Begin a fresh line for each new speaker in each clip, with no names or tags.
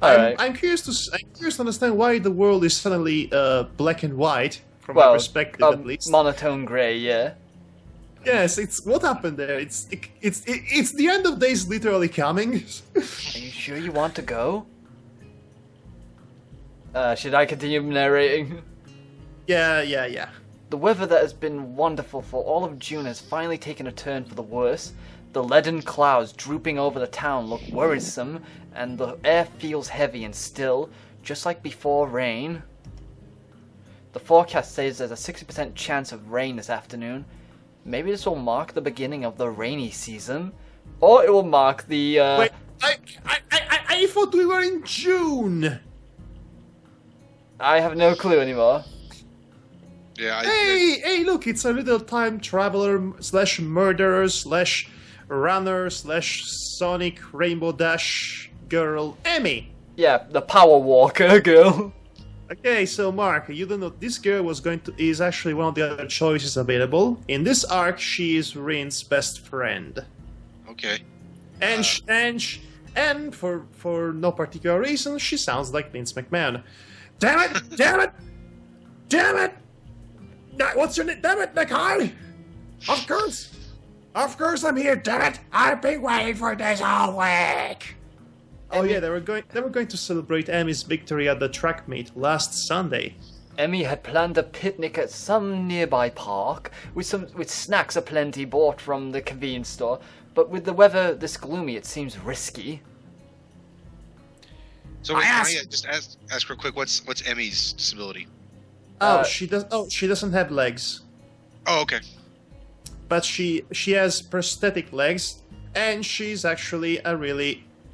I'm curious to understand why the world is suddenly black and white from my perspective, at least.
Monotone grey, yeah.
Yes, it's what happened there. It's the end of days literally coming.
Are you sure you want to go? Should I continue narrating?
Yeah.
The weather that has been wonderful for all of June has finally taken a turn for the worse. The leaden clouds drooping over the town look worrisome, and the air feels heavy and still, just like before rain. The forecast says there's a 60% chance of rain this afternoon. Maybe this will mark the beginning of the rainy season, or it will mark the.
Wait, I thought we were in June.
I have no clue anymore.
Yeah.
Hey, look! It's a little time traveler slash murderer slash runner slash Sonic Rainbow Dash girl, Emmy.
Yeah, the Power Walker girl.
Okay, so Mark, you don't know this girl is actually one of the other choices available. In this arc, she is Rin's best friend.
Okay.
And for no particular reason, she sounds like Vince McMahon. Damn it! What's your name? Damn it, Nikai! Of course I'm here. Damn it! I've been waiting for this all week. Oh yeah, they were going to celebrate Emmy's victory at the track meet last Sunday.
Emmy had planned a picnic at some nearby park with snacks aplenty bought from the convenience store, but with the weather this gloomy, it seems risky.
So wait, can I just ask real quick, what's Emmy's disability?
She doesn't have legs.
Oh, okay.
But she has prosthetic legs, and she's actually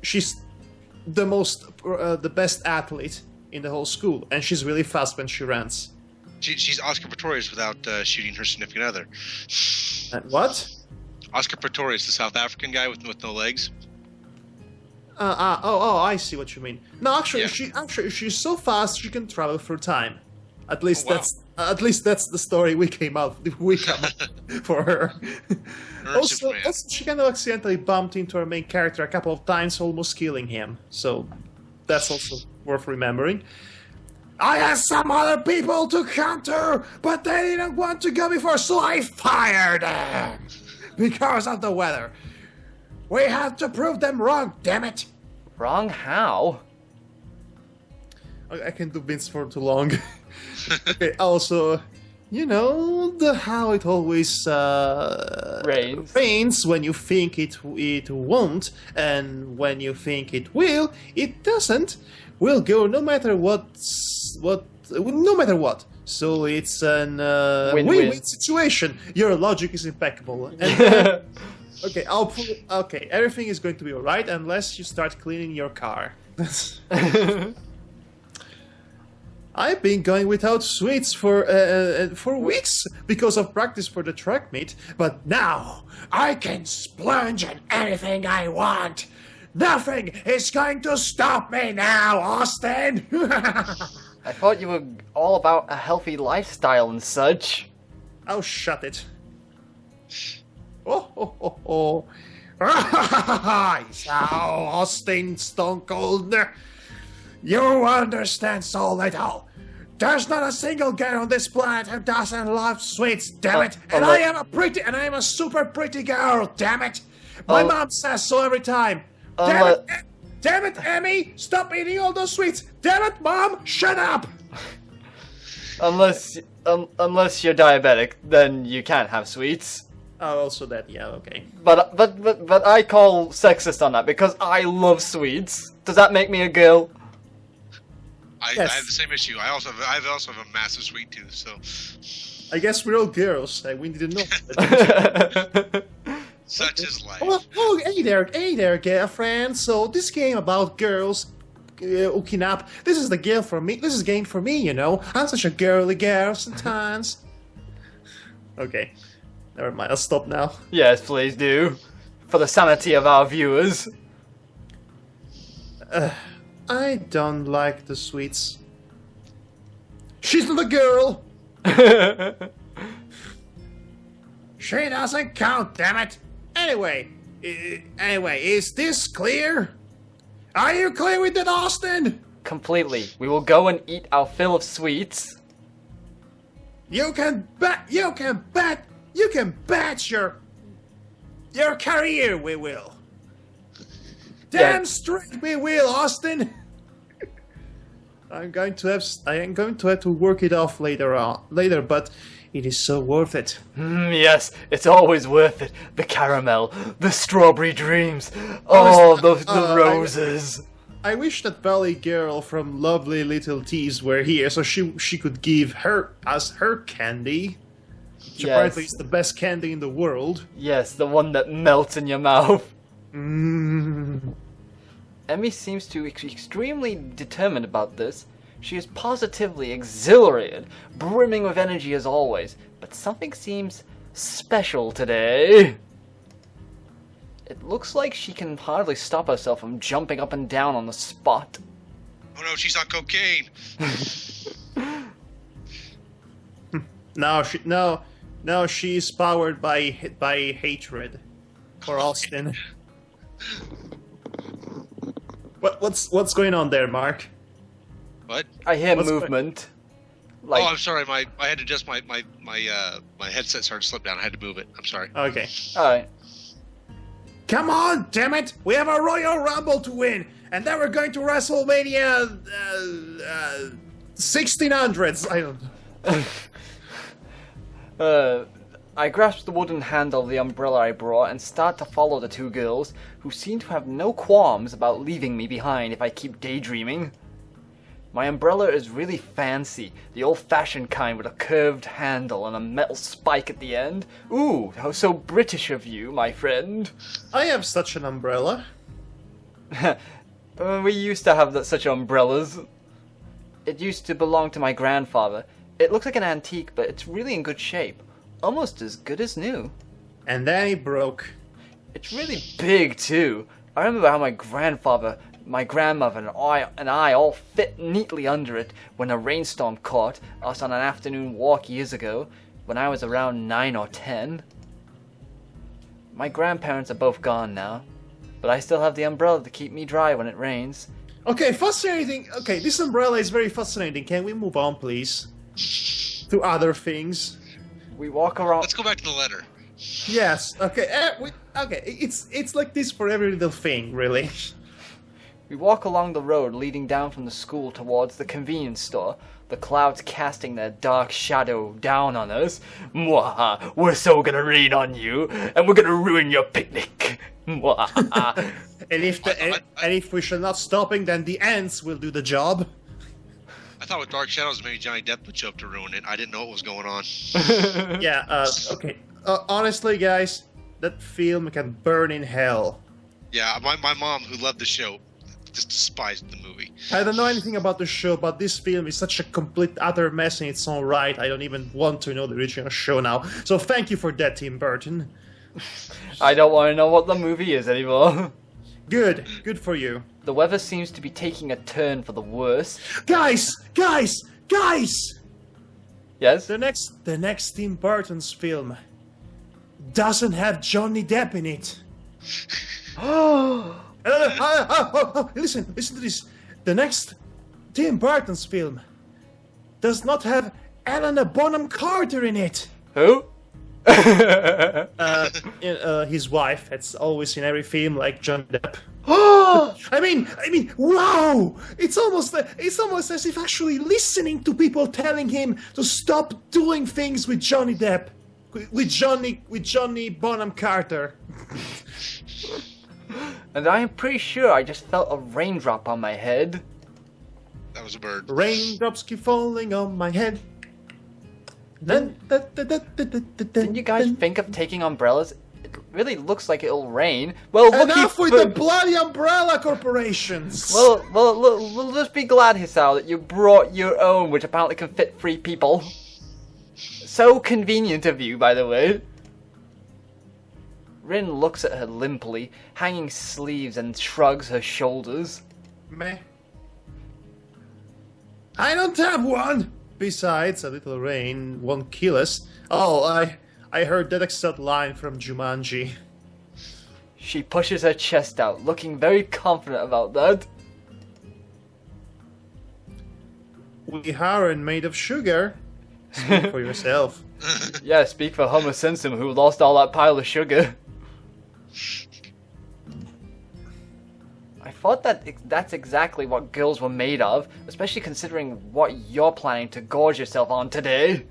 she's the best athlete in the whole school, and she's really fast when she runs.
She's Oscar Pistorius without shooting her significant other.
What?
Oscar Pistorius, the South African guy with no legs.
I see what you mean. No, actually,
yeah.
she's so fast she can travel through time. At least that's the story we come up for her. Also, she kind of accidentally bumped into our main character a couple of times, almost killing him. So that's also worth remembering. I had some other people to counter, but they didn't want to go before, so I fired them because of the weather. We have to prove them wrong, damn it!
Wrong how?
I can do Vince for too long. Okay, also, you know how it always rains when you think it won't, and when you think it will, it doesn't. We'll go no matter what. So it's an win-win situation. Your logic is impeccable. And, okay, everything is going to be alright unless you start cleaning your car. I've been going without sweets for weeks because of practice for the track meet, but now I can splurge on anything I want. Nothing is going to stop me now, Austin.
I thought you were all about a healthy lifestyle and such.
Oh, shut it. Oh. So, Austin Stone Cold, you understand so little. There's not a single girl on this planet who doesn't love sweets, damn it. And I am a super pretty girl, damn it. My mom says so every time. Damn it, Emmy, stop eating all those sweets. Damn it, Mom, shut up.
Unless you're diabetic, then you can't have sweets.
Oh, also that, yeah, okay.
But I call sexist on that because I love sweets. Does that make me a girl?
Yes. I have the same issue. I also have a massive sweet tooth, so.
I guess we're all girls. We didn't know.
Such is life.
Oh, hey there, girlfriend. So this game about girls hooking up. This is the game for me. This is game for me. You know, I'm such a girly girl sometimes. Okay, never mind. I'll stop now.
Yes, please do, for the sanity of our viewers.
I don't like the sweets. She's not a girl! She doesn't count, damn it! Anyway, Anyway, is this clear? Are you clear with that, Austin?
Completely. We will go and eat our fill of sweets.
You can bet your career we will. Damn straight we will, Austin. I am going to have to work it off later, but it is so worth it.
Yes, it's always worth it. The caramel, the strawberry dreams, the roses.
I wish that Valley girl from Lovely Little Teas were here, so she could give us her candy. Which apparently is the best candy in the world.
Yes, the one that melts in your mouth.
Mm.
Emmy seems to be extremely determined about this. She is positively exhilarated, brimming with energy as always, but something seems special today. It looks like she can hardly stop herself from jumping up and down on the spot.
Oh no, she's on cocaine.
No, she's powered by hatred for Austin. What's going on there, Mark?
What?
I hear movement. Like,
I'm sorry. I had to adjust my headset started to slip down. I had to move it. I'm sorry.
Okay.
Alright.
Come on, damn it! We have a Royal Rumble to win, and then we're going to WrestleMania 1600s. I don't know.
I grasp the wooden handle of the umbrella I brought and start to follow the two girls, who seem to have no qualms about leaving me behind if I keep daydreaming. My umbrella is really fancy, the old-fashioned kind with a curved handle and a metal spike at the end. Ooh, how so British of you, my friend.
I have such an umbrella.
We used to have such umbrellas. It used to belong to my grandfather. It looks like an antique, but it's really in good shape. Almost as good as new.
And then it broke.
It's really big, too. I remember how my grandmother and I all fit neatly under it when a rainstorm caught us on an afternoon walk years ago, when I was around 9 or 10. My grandparents are both gone now, but I still have the umbrella to keep me dry when it rains.
Okay, fascinating. Okay, this umbrella is very fascinating. Can we move on, please? To other things.
We walk around.
Let's go back to the letter.
Yes. Okay. It's like this for every little thing, really.
We walk along the road leading down from the school towards the convenience store, the clouds casting their dark shadow down on us. Mwahaha, we're so gonna rain on you, and we're gonna ruin your picnic. Mwahaha.
and if we shall not stopping, then the ants will do the job.
I thought with Dark Shadows maybe Johnny Depp would show up to ruin it. I didn't know what was going on.
Yeah. Okay. Honestly, guys, that film can burn in hell.
Yeah, my mom, who loved the show, just despised the movie.
I don't know anything about the show, but this film is such a complete utter mess in its own right. I don't even want to know the original show now. So thank you for that, Tim Burton.
I don't want to know what the movie is anymore.
Good for you.
The weather seems to be taking a turn for the worse.
Guys!
Yes?
The next Tim Burton's film doesn't have Johnny Depp in it. Listen to this. The next Tim Burton's film does not have Helena Bonham Carter in it.
Who?
His wife. It's always in every film, like Johnny Depp. I mean, wow! It's almost as if actually listening to people telling him to stop doing things with Johnny Depp, with Johnny Bonham Carter.
And I am pretty sure I just felt a raindrop on my head.
That was a bird.
Raindrops keep falling on my head.
Didn't you guys think of taking umbrellas? It really looks like it'll rain. Well,
enough with the bloody umbrella corporations.
Well, we'll just be glad, Hisao, that you brought your own, which apparently can fit 3 people. So convenient of you, by the way. Rin looks at her limply, hanging sleeves, and shrugs her shoulders.
Meh. I don't have one. Besides, a little rain won't kill us. Oh, I heard that exact line from Jumanji.
She pushes her chest out, looking very confident about that.
We aren't made of sugar. Speak for yourself.
Yeah, speak for Homer Simpson, who lost all that pile of sugar. I thought that's exactly what girls were made of, especially considering what you're planning to gorge yourself on today.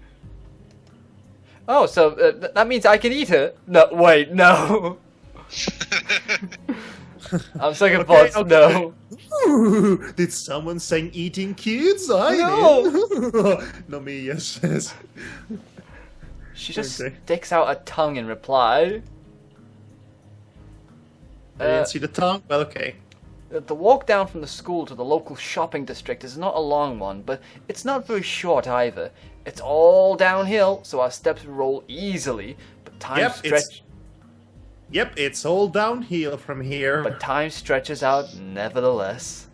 Oh, so that means I can eat it? No, wait, no. I'm second thoughts, no.
Ooh, did someone say eating kids? I did. No, me, yes.
She just sticks out a tongue in reply.
I didn't see the tongue, but okay.
The walk down from the school to the local shopping district is not a long one, but it's not very short either. It's all downhill, so our steps roll easily, but time
Yep, it's all downhill from here.
But time stretches out nevertheless.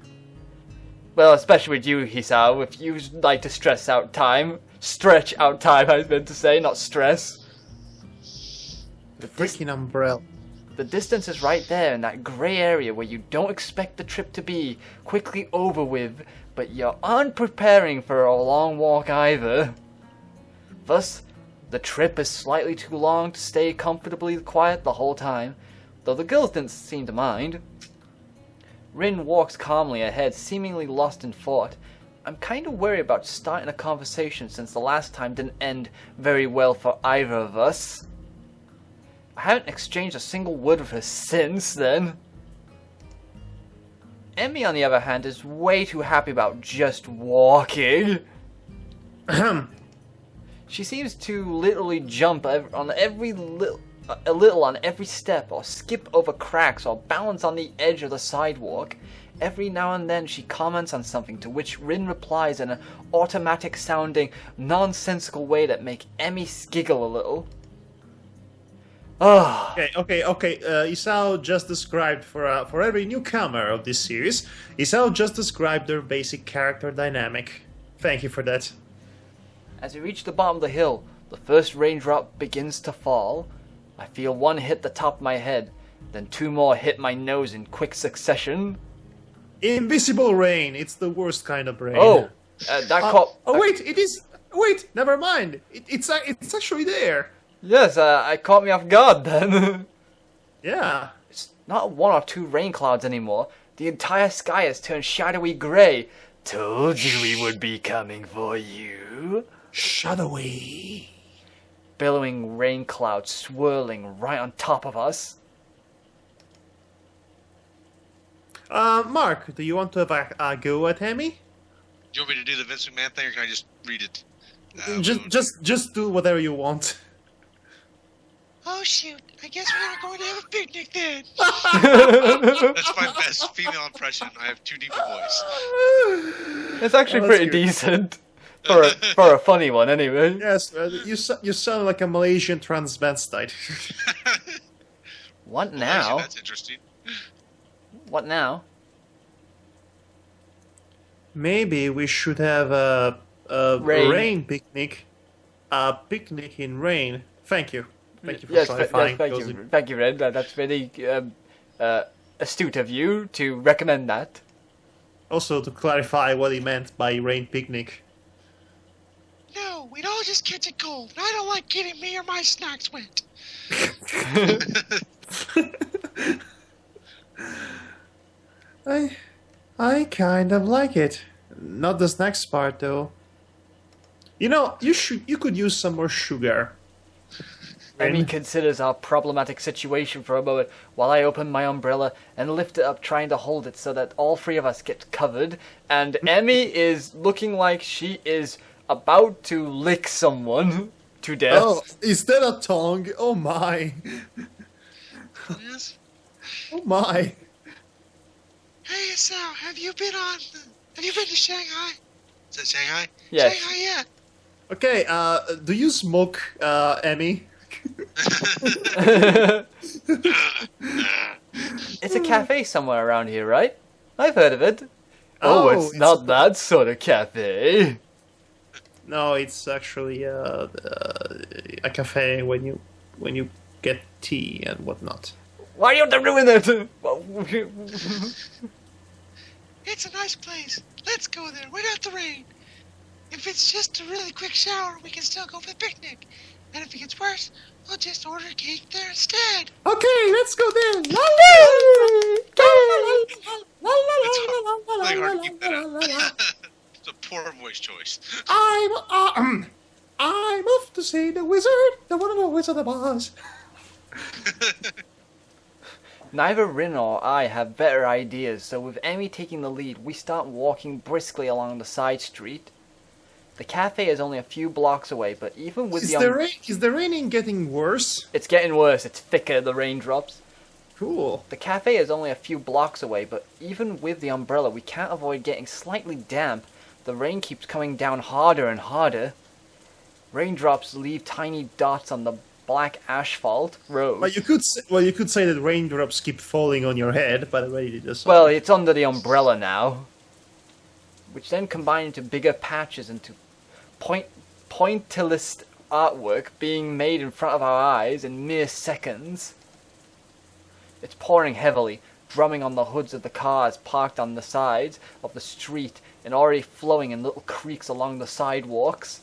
Well, especially with you, Hisao, if you like to stretch out time, I meant to say, not stress.
The freaking umbrella.
The distance is right there in that grey area where you don't expect the trip to be quickly over with, but you aren't preparing for a long walk either. Thus, the trip is slightly too long to stay comfortably quiet the whole time, though the girls didn't seem to mind. Rin walks calmly ahead, seemingly lost in thought. I'm kind of worried about starting a conversation since the last time didn't end very well for either of us. I haven't exchanged a single word with her since then. Emmy, on the other hand, is way too happy about just walking. She seems to literally jump on a little on every step, or skip over cracks, or balance on the edge of the sidewalk. Every now and then she comments on something, to which Rin replies in an automatic-sounding, nonsensical way that make Emmy giggle a little.
Okay. Hisao just described for every newcomer of this series. Hisao just described their basic character dynamic. Thank you for that.
As we reach the bottom of the hill, the first raindrop begins to fall. I feel one hit the top of my head, then two more hit my nose in quick succession.
Invisible rain. It's the worst kind of rain.
Oh,
wait, it is. Wait, never mind. It's actually there.
Yes, I caught me off guard then.
Yeah.
It's not one or two rain clouds anymore. The entire sky has turned shadowy grey. Told you we would be coming for you.
Shadowy.
Billowing rain clouds swirling right on top of us.
Mark, do you want to have a go at Emmy?
Do you want me to do the Vince McMahon thing, or can I just read it?
Just do whatever you want.
Oh shoot! I guess we're not going to have a picnic then. That's my best female impression. I have too deep a voice.
It's actually pretty decent for a funny one, anyway.
Yes, you sound like a Malaysian transvestite.
What now?
Malaysia, that's interesting.
What now?
Maybe we should have a rain picnic. A picnic in rain. Thank you. Thank you for clarifying.
Thank you, Red. That's very astute of you to recommend that.
Also, to clarify what he meant by rain picnic.
No, we'd all just catch a cold, and I don't like getting me or my snacks wet.
I kind of like it. Not this next part, though. You know, you could use some more sugar.
Emmy considers our problematic situation for a moment while I open my umbrella and lift it up, trying to hold it so that all three of us get covered. And Emmy is looking like she is about to lick someone to death.
Oh, is that a tongue? Oh my.
Yes.
Oh my.
Hey, Hisao, have you been to Shanghai? Is that Shanghai?
Yes.
Shanghai, yeah.
Okay, do you smoke, Emmy?
It's a cafe somewhere around here, right? I've heard of it. Oh, it's not that sort of cafe.
No, it's actually a cafe when you get tea and whatnot.
Why do you have to ruin it?
It's a nice place. Let's go there. Wait out the rain. If it's just a really quick shower, we can still go for the picnic. And if it gets worse, we'll just order cake there instead.
Okay, let's go then.
It's really hard to keep that up. It's a poor voice choice.
I'm off to see the wizard, the one of the Wizard of Oz.
Neither Rin or I have better ideas, so with Emmy taking the lead, we start walking briskly along the side street. The cafe is only a few blocks away, but even with
Is the raining getting worse?
It's getting worse, it's thicker, the raindrops.
Cool.
The cafe is only a few blocks away, but even with the umbrella, we can't avoid getting slightly damp. The rain keeps coming down harder and harder. Raindrops leave tiny dots on the black asphalt road.
Well, you could say that raindrops keep falling on your head, but already does.
Well, it's under the umbrella now, which then combine into bigger patches into pointillist artwork being made in front of our eyes in mere seconds. It's pouring heavily, drumming on the hoods of the cars parked on the sides of the street and already flowing in little creeks along the sidewalks.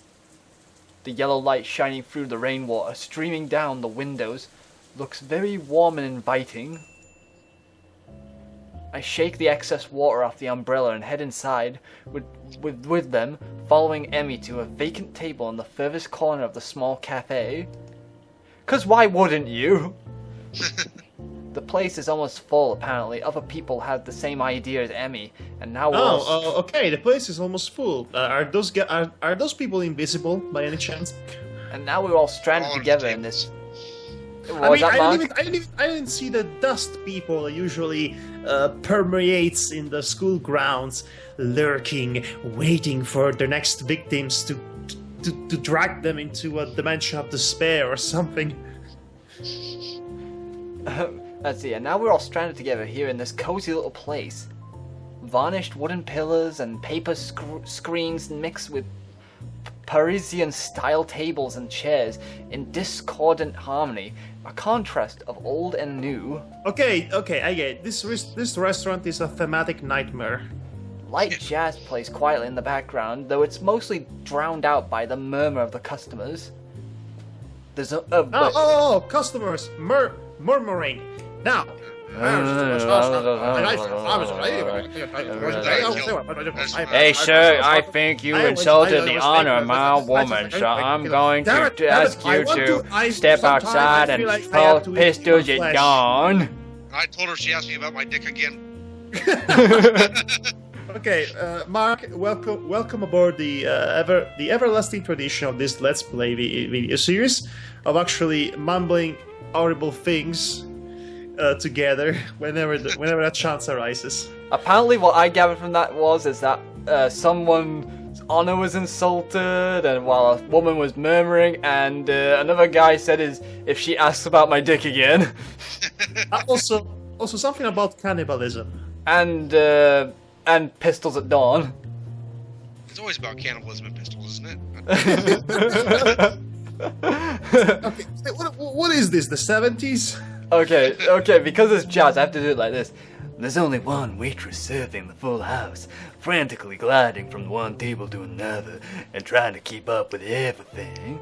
The yellow light shining through the rainwater, streaming down the windows, looks very warm and inviting. I shake the excess water off the umbrella and head inside, with them, following Emmy to a vacant table in the furthest corner of the small cafe. 'Cause why wouldn't you? The place is almost full, apparently. Other people had the same idea as Emmy, and now we're all...
okay, the place is almost full. Are those people invisible, by any chance?
And now we're all stranded together in this...
I didn't see the dust people that usually permeates in the school grounds, lurking, waiting for their next victims to drag them into a dimension of despair or something.
Let's see, and now we're all stranded together here in this cozy little place. Varnished wooden pillars and paper screens mixed with Parisian-style tables and chairs in discordant harmony, a contrast of old and new.
Okay, I get it. This restaurant is a thematic nightmare.
Light jazz plays quietly in the background, though it's mostly drowned out by the murmur of the customers. There's
customers murmuring. Now,
hey sir, I think you insulted the honor of my woman, so I'm going to ask you to step outside and pull pistols at dawn.
I told her she asked me about my dick again.
Okay, Mark, welcome aboard the everlasting tradition of this Let's Play video series of actually mumbling audible things together whenever that chance arises.
Apparently, what I gathered from that is that someone's honor was insulted, and while a woman was murmuring, and another guy said if she asks about my dick again.
Also something about cannibalism.
And pistols at dawn.
It's always about cannibalism and pistols, isn't it?
Okay, what is this? The 70s?
Okay, because it's jazz, I have to do it like this. There's only one waitress serving the full house, frantically gliding from one table to another and trying to keep up with everything.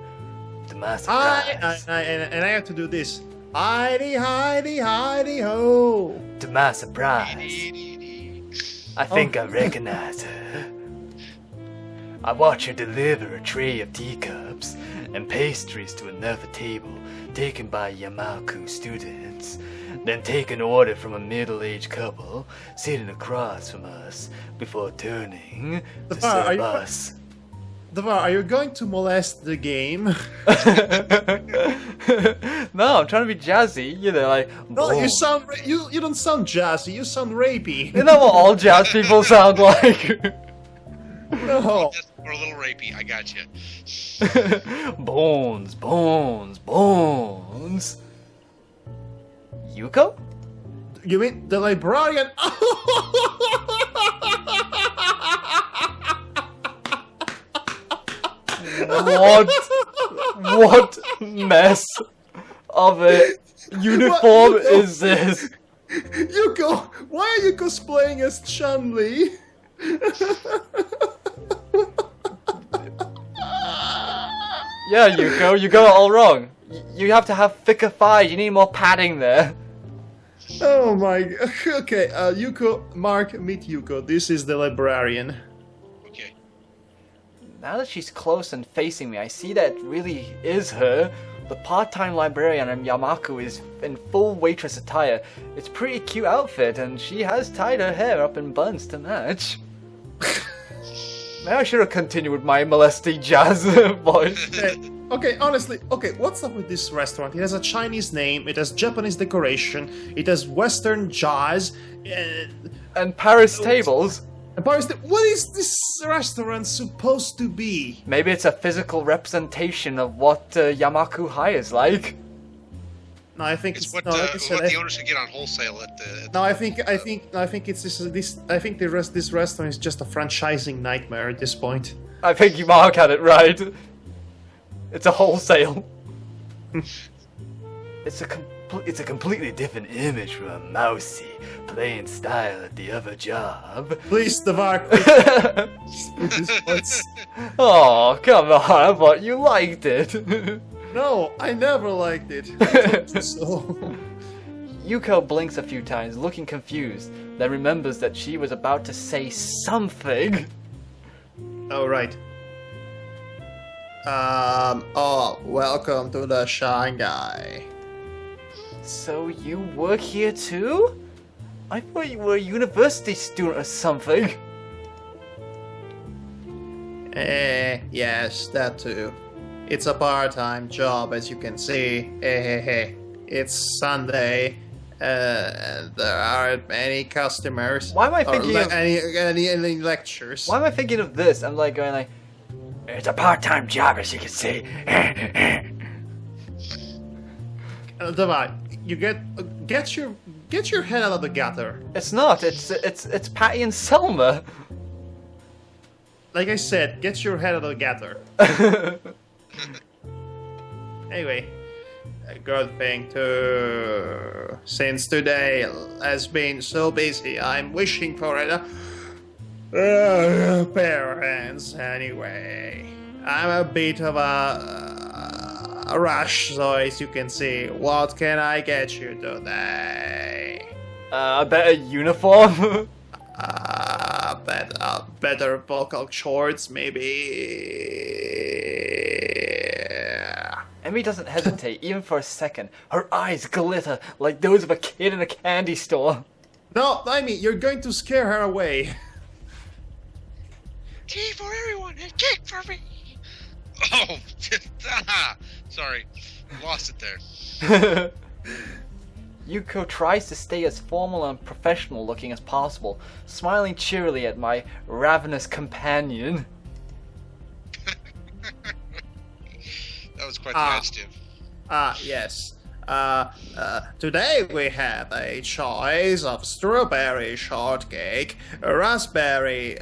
To my surprise.
And I have to do this. Heidi, Heidi, Heidi, ho!
To my surprise, I think I recognize her. I watch her deliver a tray of teacups and pastries to another table taken by Yamaku students, then take an order from a middle-aged couple sitting across from us before turning to serve us.
Devar, are you going to molest the game?
No, I'm trying to be jazzy. You know, like
no, you don't sound jazzy. You sound rapey.
You know what all jazz people sound like?
No.
Or a little rapey. I got you.
Bones, bones, bones. Yuko?
You mean the librarian?
What mess of it? uniform
What, Yuko?
is this?
Yuko, why are you cosplaying as Chun-Li?
Yeah, Yuko, you got it all wrong. You have to have thicker thighs. You need more padding there.
Oh my. Okay, Yuko, Mark, meet Yuko. This is the librarian.
Okay.
Now that she's close and facing me, I see that it really is her. The part-time librarian and Yamaku is in full waitress attire. It's a pretty cute outfit, and she has tied her hair up in buns to match. Maybe I should have continued with my molesty jazz voice.
Okay, honestly, what's up with this restaurant? It has a Chinese name, it has Japanese decoration, it has Western jazz,
And Paris tables.
and what is this restaurant supposed to be?
Maybe it's a physical representation of what Yamaku High is like.
No, I think
It's what,
no, like I said,
what the owners can get on wholesale at the.
no, I think it's this. I think this restaurant is just a franchising nightmare at this point.
I think you Mark had it right. It's a wholesale. It's a completely different image from a mousy, plain style at the other job.
Please, Tavar.
Oh, come on, I thought you liked it.
No, I never liked it. So.
Yuko blinks a few times, looking confused, then remembers that she was about to say something.
Oh, right. Welcome to the Shanghai.
So you work here too? I thought you were a university student or something.
Yes, that too. It's a part-time job, as you can see. It's Sunday, and there aren't many customers.
Why am I thinking of
any lectures?
Why am I thinking of this? I'm like going like, it's a part-time job, as you can see.
Davai, you get your head out of the gutter.
It's not. It's Patty and Selma.
Like I said, get your head out of the gutter. Anyway, a good thing too. Since today has been so busy, I'm wishing for a pair of hands. Anyway, I'm a bit of a rush, so as you can see, what can I get you today?
A better uniform.
Better vocal shorts, maybe.
Emmy doesn't hesitate even for a second. Her eyes glitter like those of a kid in a candy store.
No, I mean, you're going to scare her away.
Tea for everyone and cake for me. Oh, sorry, lost it there.
Yuko tries to stay as formal and professional looking as possible, smiling cheerily at my ravenous companion.
That was quite the adjective.
Yes. Today we have a choice of strawberry shortcake, raspberry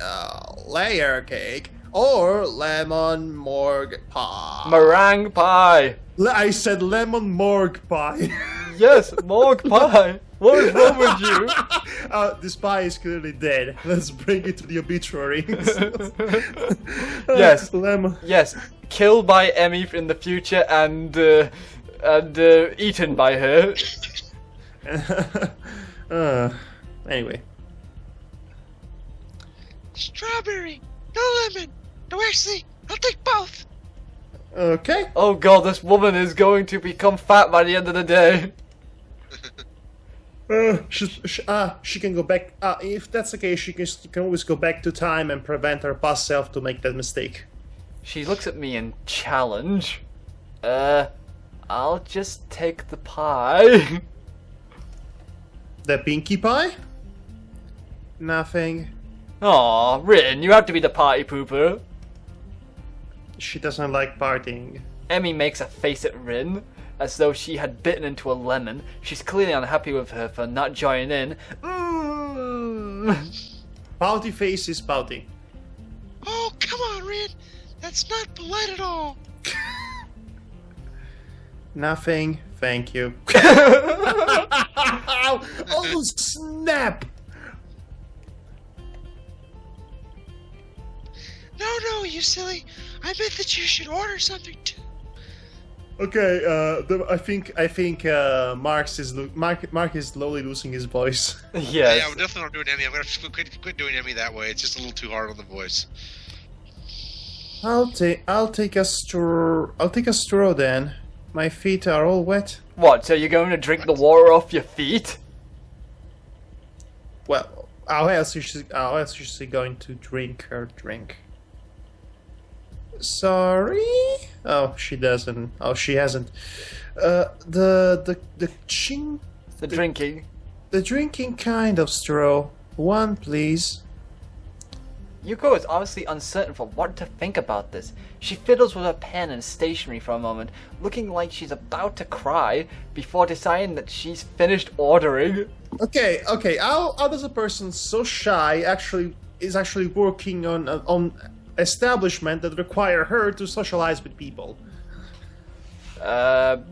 layer cake, or lemon morgue pie.
Meringue pie.
I said lemon morgue pie.
Yes, morgue pie. What is wrong with you?
This pie is clearly dead. Let's bring it to the obituary.
Yes.
Lemon.
Yes, killed by Emmy in the future and eaten by her.
Anyway.
Strawberry, no lemon. No, actually, I'll take both.
Okay.
Oh god, this woman is going to become fat by the end of the day.
She can go back. If that's the case, she can always go back to time and prevent her past self to make that mistake.
She looks at me and challenge. I'll just take the pie.
The pinkie pie? Nothing.
Aw, Rin, you have to be the party pooper.
She doesn't like partying.
Emmy makes a face at Rin, as though she had bitten into a lemon. She's clearly unhappy with her for not joining in.
Pouty face is pouty.
Oh, come on, Rin. That's not polite at all.
Nothing, thank you. Oh, snap!
No, you silly. I meant that you should order something too.
Okay, I think Mark is slowly losing his voice.
Yes.
Yeah, we're definitely not doing Emmy. I'm gonna have to quit doing Emmy that way. It's just a little too hard on the voice.
I'll take a straw then. My feet are all wet.
What, so you're going to drink the water off your feet?
Well, how else is she going to drink her drink? Sorry? Oh, she doesn't. Oh, she hasn't. The
Drinking.
The drinking kind of straw. One, please.
Yuko is obviously uncertain for what to think about this. She fiddles with her pen and stationery for a moment, looking like she's about to cry, before deciding that she's finished ordering.
Okay. How does a person so shy is actually working on establishment that require her to socialize with people?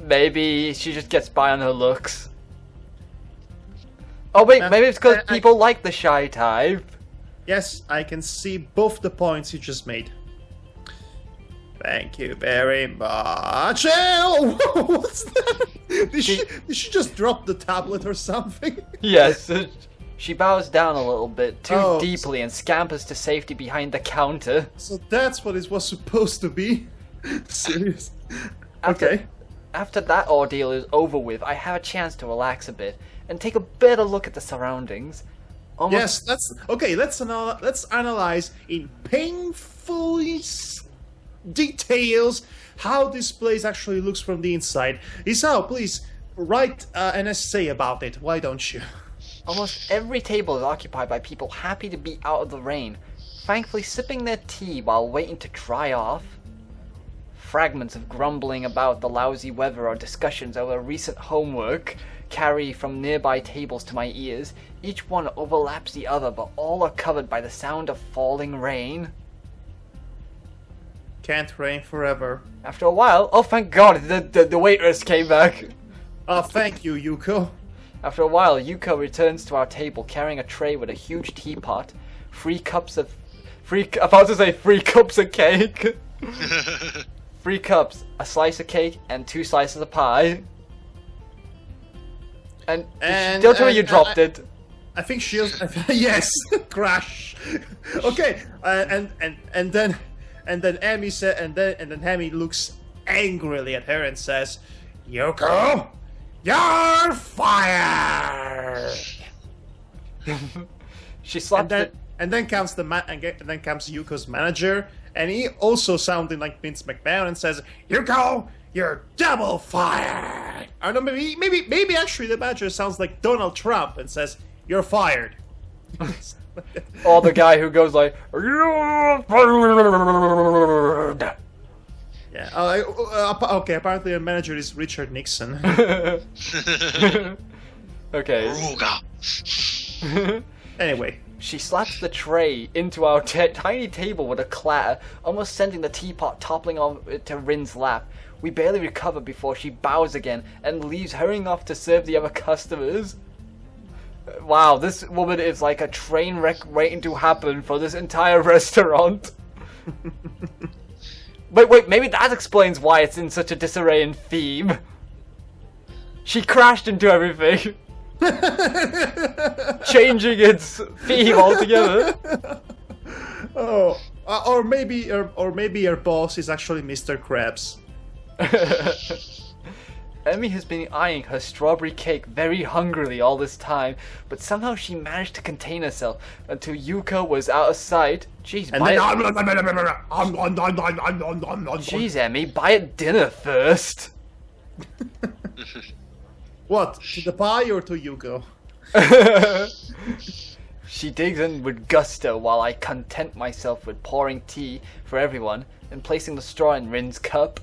Maybe she just gets by on her looks. Oh wait, maybe it's because people like the shy type.
Yes, I can see both the points you just made. Thank you very much. Oh, what's that? Did she just drop the tablet or something?
Yes. She bows down a little bit too
Oh,
deeply and scampers to safety behind the counter.
So that's what it was supposed to be? Serious? Okay.
After that ordeal is over with, I have a chance to relax a bit and take a better look at the surroundings.
Yes, that's okay. Let's analyze in painful details how this place actually looks from the inside. Hisao, please write an essay about it. Why don't you?
Almost every table is occupied by people happy to be out of the rain, thankfully sipping their tea while waiting to dry off. Fragments of grumbling about the lousy weather or discussions over recent homework carry from nearby tables to my ears. Each one overlaps the other, but all are covered by the sound of falling rain.
Can't rain forever.
After a while, oh thank God, the waitress came back.
Oh, thank you, Yuko.
After a while, Yuko returns to our table carrying a tray with a huge teapot, three cups of cake. 3 cups, a slice of cake, and 2 slices of pie. And don't tell me you dropped it.
I think she was. Yes, crash. Okay, and then Amy said, and then Amy looks angrily at her and says, "Yuko, you're fired."
She slapped it.
And then comes Yuko's manager, and he also sounding like Vince McMahon and says, "Yuko, you're double fired." I don't know, maybe actually the manager sounds like Donald Trump and says, "You're fired."
Or the guy who goes like, "You're fired."
Yeah. Okay. Apparently, the manager is Richard Nixon.
Okay.
Anyway.
She slaps the tray into our tiny table with a clatter, almost sending the teapot toppling onto Rin's lap. We barely recover before she bows again and leaves, hurrying off to serve the other customers. Wow, this woman is like a train wreck waiting to happen for this entire restaurant. Wait, maybe that explains why it's in such a disarray in theme. She crashed into everything. Changing its theme altogether.
Oh, or maybe her boss is actually Mr. Krabs.
Emmy has been eyeing her strawberry cake very hungrily all this time, but somehow she managed to contain herself until Yuko was out of sight. Jeez, Jeez, Emmy, buy it dinner first.
What? To the pie or to Yuko?
She digs in with gusto while I content myself with pouring tea for everyone and placing the straw in Rin's cup.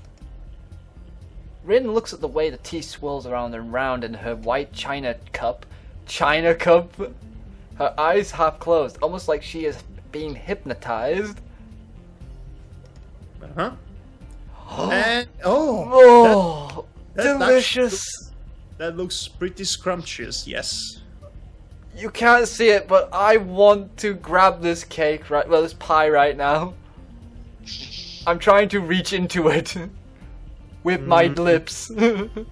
Rin looks at the way the tea swirls around and round in her white china cup. China cup? Her eyes half closed, almost like she is being hypnotized.
Uh-huh. And,
delicious.
That looks pretty scrumptious, yes.
You can't see it, but I want to grab this cake this pie right now. I'm trying to reach into it with my lips.
Lemon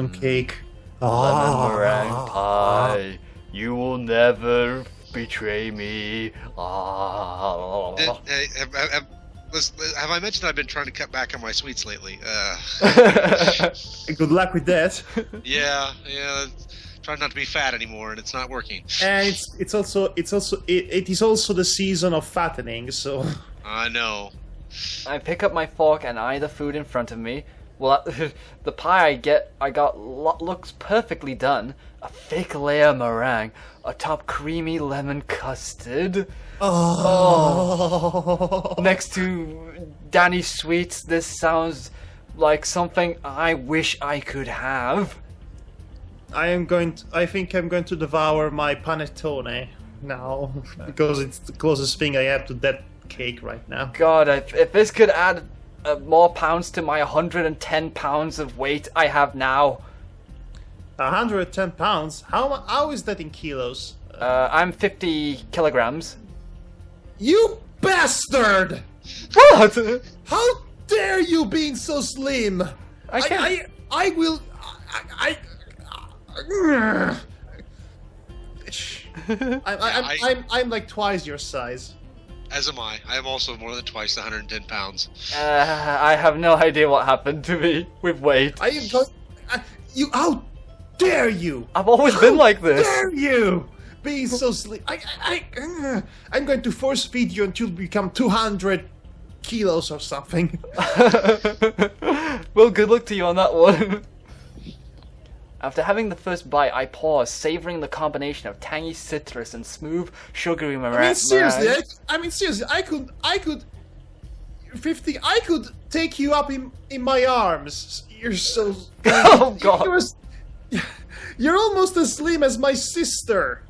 cake.
Lemon meringue pie. You will never betray me.
Have I mentioned I've been trying to cut back on my sweets lately?
Good luck with that.
Yeah. Trying not to be fat anymore, and it's not working.
And it is also the season of fattening, so.
I know.
I pick up my fork and eye the food in front of me. Well, the pie I got looks perfectly done. A thick layer of meringue, atop creamy lemon custard. Oh. Next to Danny's sweets, this sounds like something I wish I could have. I
think I'm going to devour my panettone now because it's the closest thing I have to that cake right now.
God, if this could add more pounds to my 110 pounds of weight I have now.
110 pounds? How is that in kilos?
I'm 50 kilograms.
You bastard!
What?
How dare you being so slim?
I can't.
I will. I'm like twice your size.
As am I. I am also more than twice the 110 pounds.
I have no idea what happened to me with weight.
How dare you?
I've always been like this.
How dare you? Being so slim. I'm going to force feed you until you become 200 kilos or something.
Well, good luck to you on that one. After having the first bite, I pause, savoring the combination of tangy citrus and smooth, sugary meringue.
I mean seriously, I could take you up in my arms. You're so.
Oh God!
You're almost as slim as my sister.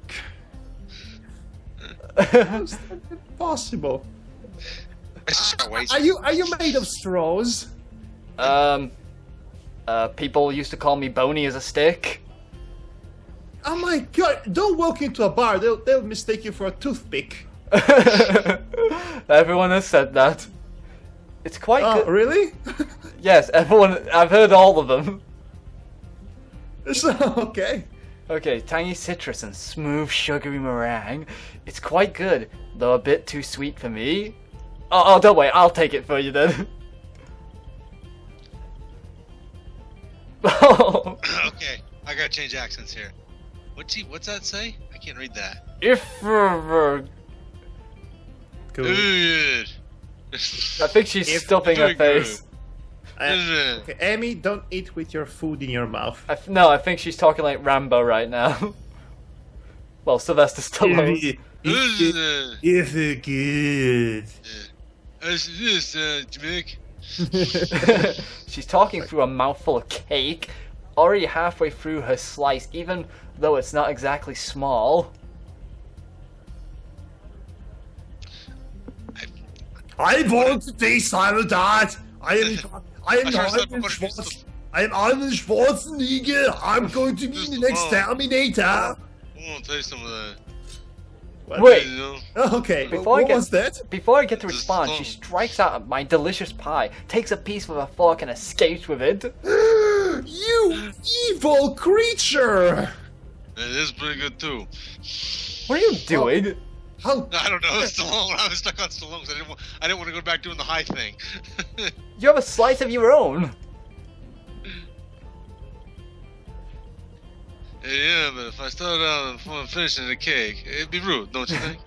How's that possible? Are you made of straws?
People used to call me bony as a stick.
Oh my God! Don't walk into a bar. They'll mistake you for a toothpick.
Everyone has said that. It's quite good.
Really?
Yes, everyone. I've heard all of them.
Okay.
Okay, tangy citrus and smooth sugary meringue. It's quite good, though a bit too sweet for me. Oh, don't wait. I'll take it for you then.
Okay, I gotta change accents here. What's that say? I can't read that. Good.
I think she's stuffing her face.
Okay, Amy, don't eat with your food in your mouth.
No, I think she's talking like Rambo right now. Well, Sylvester Stallone.
If it good.
Jamaica.
She's talking through a mouthful of cake, already halfway through her slice, even though it's not exactly small.
I want to taste Silent Art. I am Arnold Schwarzenegger. I'm going to be the next Terminator.
I want to taste some of that.
Wait.
Okay. What was that?
Before I get to respond, she strikes out at my delicious pie, takes a piece with a fork, and escapes with it.
You evil creature!
It is pretty good too.
What are you doing?
How?
I don't know. Stallone. I was stuck on Stallone because I didn't want to go back doing the high thing.
You have a slice of your own.
Yeah, but if I start out and finishing the cake, it'd be rude, don't you think?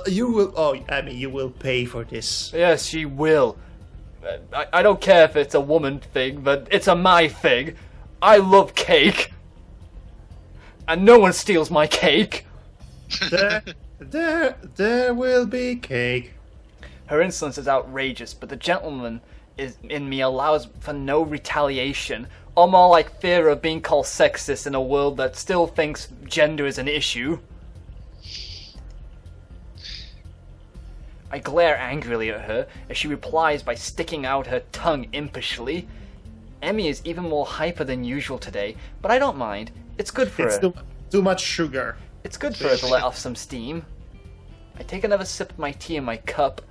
You will. Oh, Amy, you will pay for this.
Yes, she will. I don't care if it's a woman thing, but it's a my thing. I love cake, and no one steals my cake.
There will be cake.
Her insolence is outrageous, but the gentleman in me allows for no retaliation, or more like fear of being called sexist in a world that still thinks gender is an issue. I glare angrily at her as she replies by sticking out her tongue impishly. Emmy is even more hyper than usual today, but I don't mind. It's good for her.
Too much sugar.
It's good for her to let off some steam. I take another sip of my tea in my cup.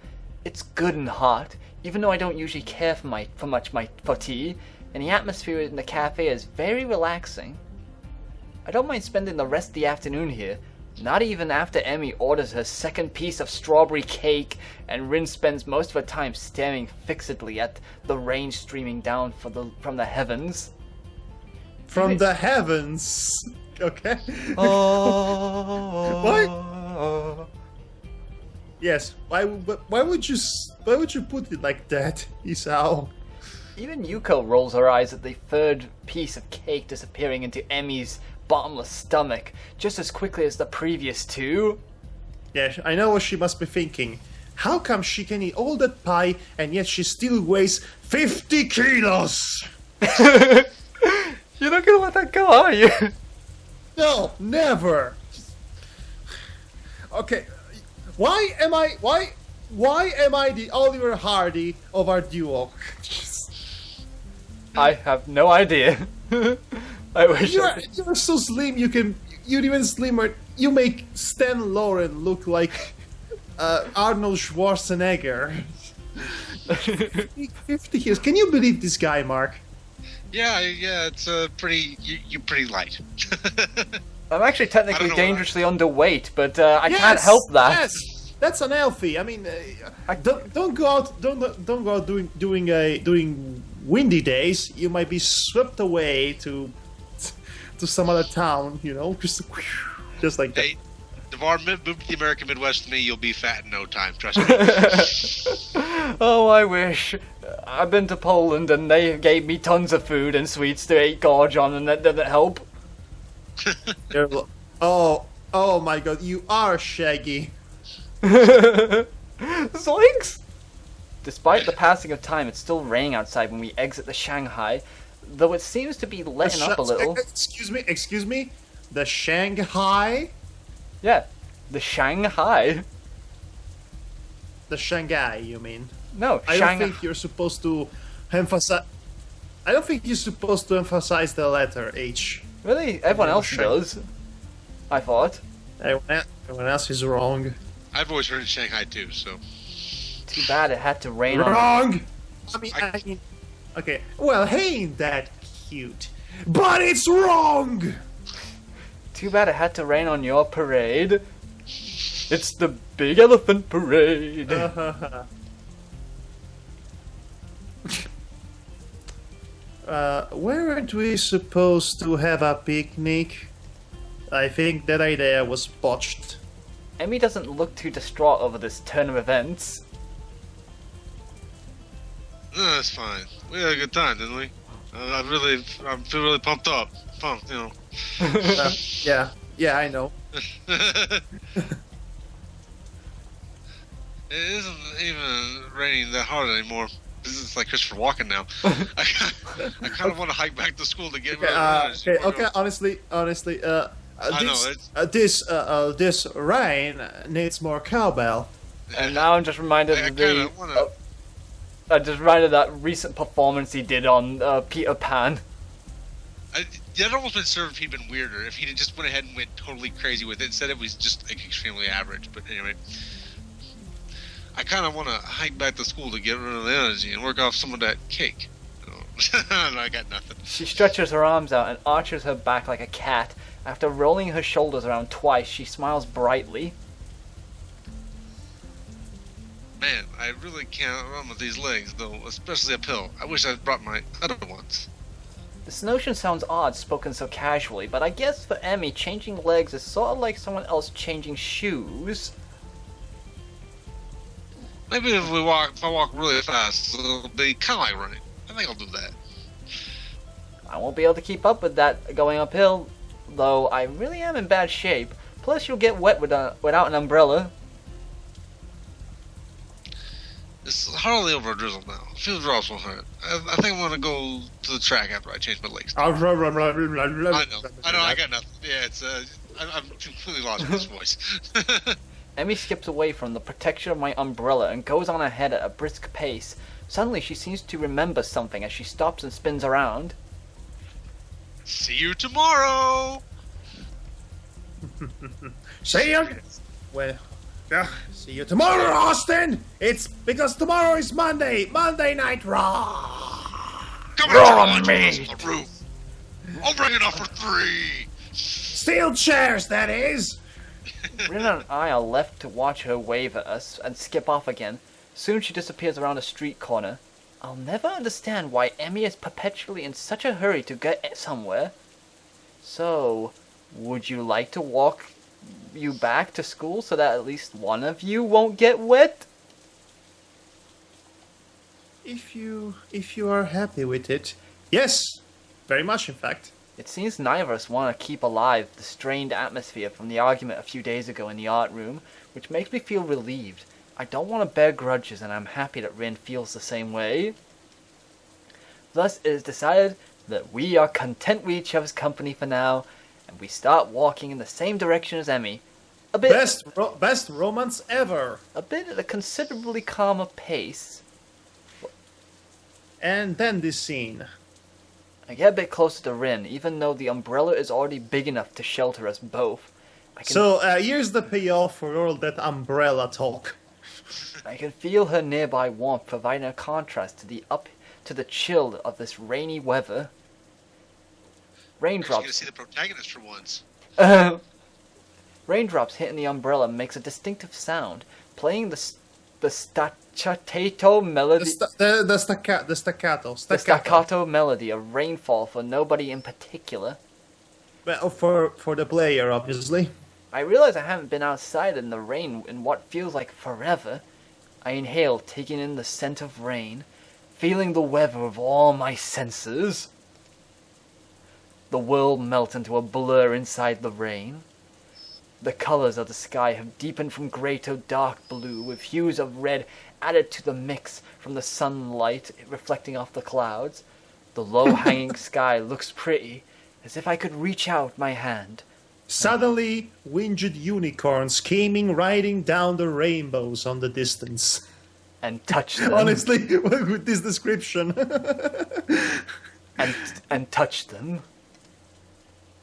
It's good and hot, even though I don't usually care for tea, and the atmosphere in the cafe is very relaxing. I don't mind spending the rest of the afternoon here, not even after Emmy orders her second piece of strawberry cake and Rin spends most of her time staring fixedly at the rain streaming down from the heavens.
From the heavens? Okay.
Oh.
Why? Yes. Why would you put it like that, Hisao?
Even Yuko rolls her eyes at the third piece of cake disappearing into Emmy's bottomless stomach just as quickly as the previous two.
Yeah, I know what she must be thinking. How come she can eat all that pie and yet she still weighs 50 kilos?
You're not gonna let that go, are you?
No, never. Okay, why am I the Oliver Hardy of our duo?
I have no idea. I wish
You're so slim. You're even slimmer. You make Stan Laurel look like Arnold Schwarzenegger. 50 years. Can you believe this guy, Mark?
Yeah, it's pretty. You're pretty light.
I'm actually technically
know
dangerously underweight, but I can't help that.
Yes, that's unhealthy. I mean, don't go out. Don't go out doing windy days. You might be swept away to some other town. You know, just like that.
Hey, Devar, move to the American Midwest with me. You'll be fat in no time. Trust me.
Oh, I wish. I've been to Poland and they gave me tons of food and sweets to eat gorge on, and that didn't help.
Oh my God! You are shaggy.
Zoinks! Despite the passing of time, it's still raining outside when we exit the Shanghai, though it seems to be letting up a little.
Excuse me. The Shanghai.
Yeah, the Shanghai.
The Shanghai, you mean?
No,
I don't think you're supposed to emphasize. I don't think you're supposed to emphasize the letter H.
Really? Everyone else does. I thought.
Everyone else is wrong.
I've always heard of Shanghai too, so.
Too bad it had to rain on.
Wrong. I mean, okay. Well, hey, ain't that cute? But it's wrong.
Too bad it had to rain on your parade. It's the big elephant parade.
Weren't we supposed to have a picnic? I think that idea was botched.
Emmy doesn't look too distraught over this turn of events.
No, that's fine. We had a good time, didn't we? I feel really pumped up. Pumped, you know.
Yeah, I know.
It isn't even raining that hard anymore. This is like Christopher Walken now. I kind of want to hike back to school to get rid of the
okay. Honestly, this rain needs more cowbell.
And now I'm just reminded of that recent performance he did on Peter Pan.
That almost would have been weirder if he just went ahead and went totally crazy with it. Instead, it was just like extremely average. But anyway, I kind of want to hike back to school to get rid of the energy and work off some of that cake. I got nothing.
She stretches her arms out and arches her back like a cat. After rolling her shoulders around twice, she smiles brightly.
Man, I really can't run with these legs, though, especially uphill. I wish I'd brought my other ones.
This notion sounds odd, spoken so casually, but I guess for Emmy, changing legs is sort of like someone else changing shoes.
Maybe if I walk really fast, it'll be kind of like running. I think I'll do that.
I won't be able to keep up with that going uphill, though I really am in bad shape. Plus, you'll get wet without an umbrella.
It's hardly over a drizzle now. I feel the drops will hurt. I think I'm gonna go to the track after I change my legs. I know, I got nothing. Yeah, it's I'm completely lost with this voice.
Emmy skips away from the protection of my umbrella and goes on ahead at a brisk pace. Suddenly, she seems to remember something as she stops and spins around.
See you tomorrow!
See you. Well, see you tomorrow, Austin. It's because tomorrow is Monday. Monday Night Raw.
Come on the roof! I'll bring it up for 3!
Steel chairs, that is.
Rin and I are left to watch her wave at us and skip off again. Soon she disappears around a street corner. I'll never understand why Emmy is perpetually in such a hurry to get somewhere. So, would you like to walk you back to school so that at least one of you won't get wet?
If you are happy with it, yes, very much in fact.
It seems neither of us want to keep alive the strained atmosphere from the argument a few days ago in the art room, which makes me feel relieved. I don't want to bear grudges, and I'm happy that Rin feels the same way. Thus, it is decided that we are content with each other's company for now, and we start walking in the same direction as Emmy. A bit
Best romance ever.
A bit at a considerably calmer pace.
And then this scene.
I get a bit closer to Rin, even though the umbrella is already big enough to shelter us both.
So, here's the payoff for all that umbrella talk.
I can feel her nearby warmth, providing a contrast to the chill of this rainy weather.
Raindrops. You're gonna see the protagonist for once.
Raindrops hitting the umbrella makes a distinctive sound, playing the staccato melody.
The staccato
Melody of rainfall for nobody in particular.
Well, for the player, obviously.
I realize I haven't been outside in the rain in what feels like forever. I inhale, taking in the scent of rain, feeling the weather with all my senses. The world melts into a blur inside the rain. The colors of the sky have deepened from grey to dark blue, with hues of red added to the mix from the sunlight reflecting off the clouds. The low-hanging sky looks pretty, as if I could reach out my hand.
Suddenly, winged unicorns came riding down the rainbows on the distance.
And touch them.
Honestly, with this description.
and touch them.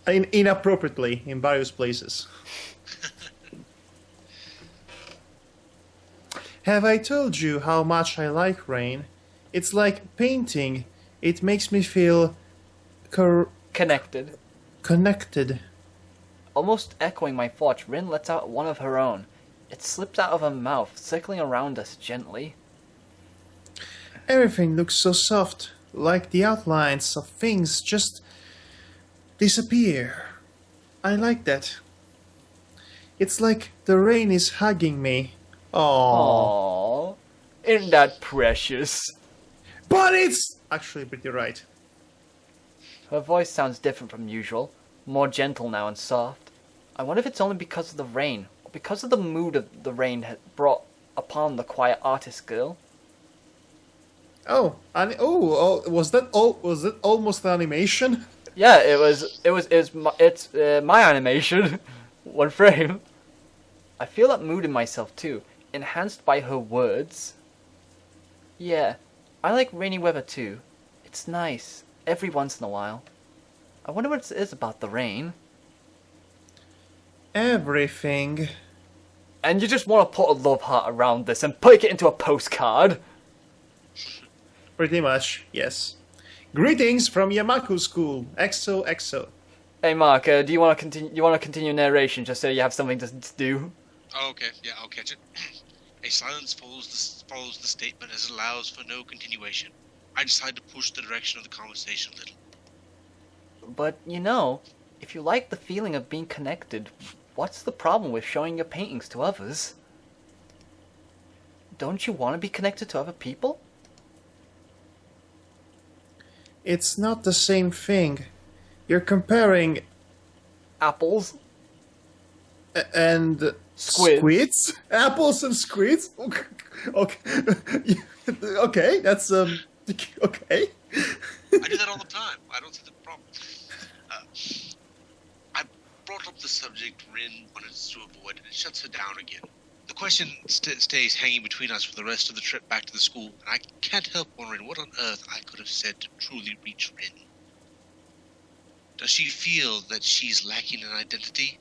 Inappropriately, in various places. Have I told you how much I like rain? It's like painting. It makes me feel...
Connected.
Connected.
Almost echoing my thoughts, Rin lets out one of her own. It slips out of her mouth, circling around us gently.
Everything looks so soft, like the outlines of things just disappear. I like that. It's like the rain is hugging me.
Aww. Isn't that precious?
But it's actually pretty right.
Her voice sounds different from usual, more gentle now and soft. I wonder if it's only because of the rain, or because of the mood of the rain had brought upon the quiet artist girl.
Was that almost an animation?
Yeah, it's my animation. One frame. I feel that mood in myself too, enhanced by her words. Yeah, I like rainy weather too. It's nice, every once in a while. I wonder what it is about the rain.
Everything.
And you just want to put a love heart around this and put it into a postcard?
Pretty much, yes. Greetings from Yamaku School. XOXO.
Hey Mark, do you want to continue? You want to continue narration just so you have something to do?
Oh, okay, yeah, I'll catch it. A silence follows the statement as it allows for no continuation. I decide to push the direction of the conversation a little.
But you know, if you like the feeling of being connected, what's the problem with showing your paintings to others? Don't you want to be connected to other people?
It's not the same thing. You're comparing...
Apples?
And...
Squids?
Apples and squids? Okay, okay, that's, okay.
I do that all the time. I don't see the problem. I brought up the subject Rin wanted us to avoid, and it shuts her down again. The question stays hanging between us for the rest of the trip back to the school, and I can't help wondering what on earth I could have said to truly reach Rin. Does she feel that she's lacking an identity?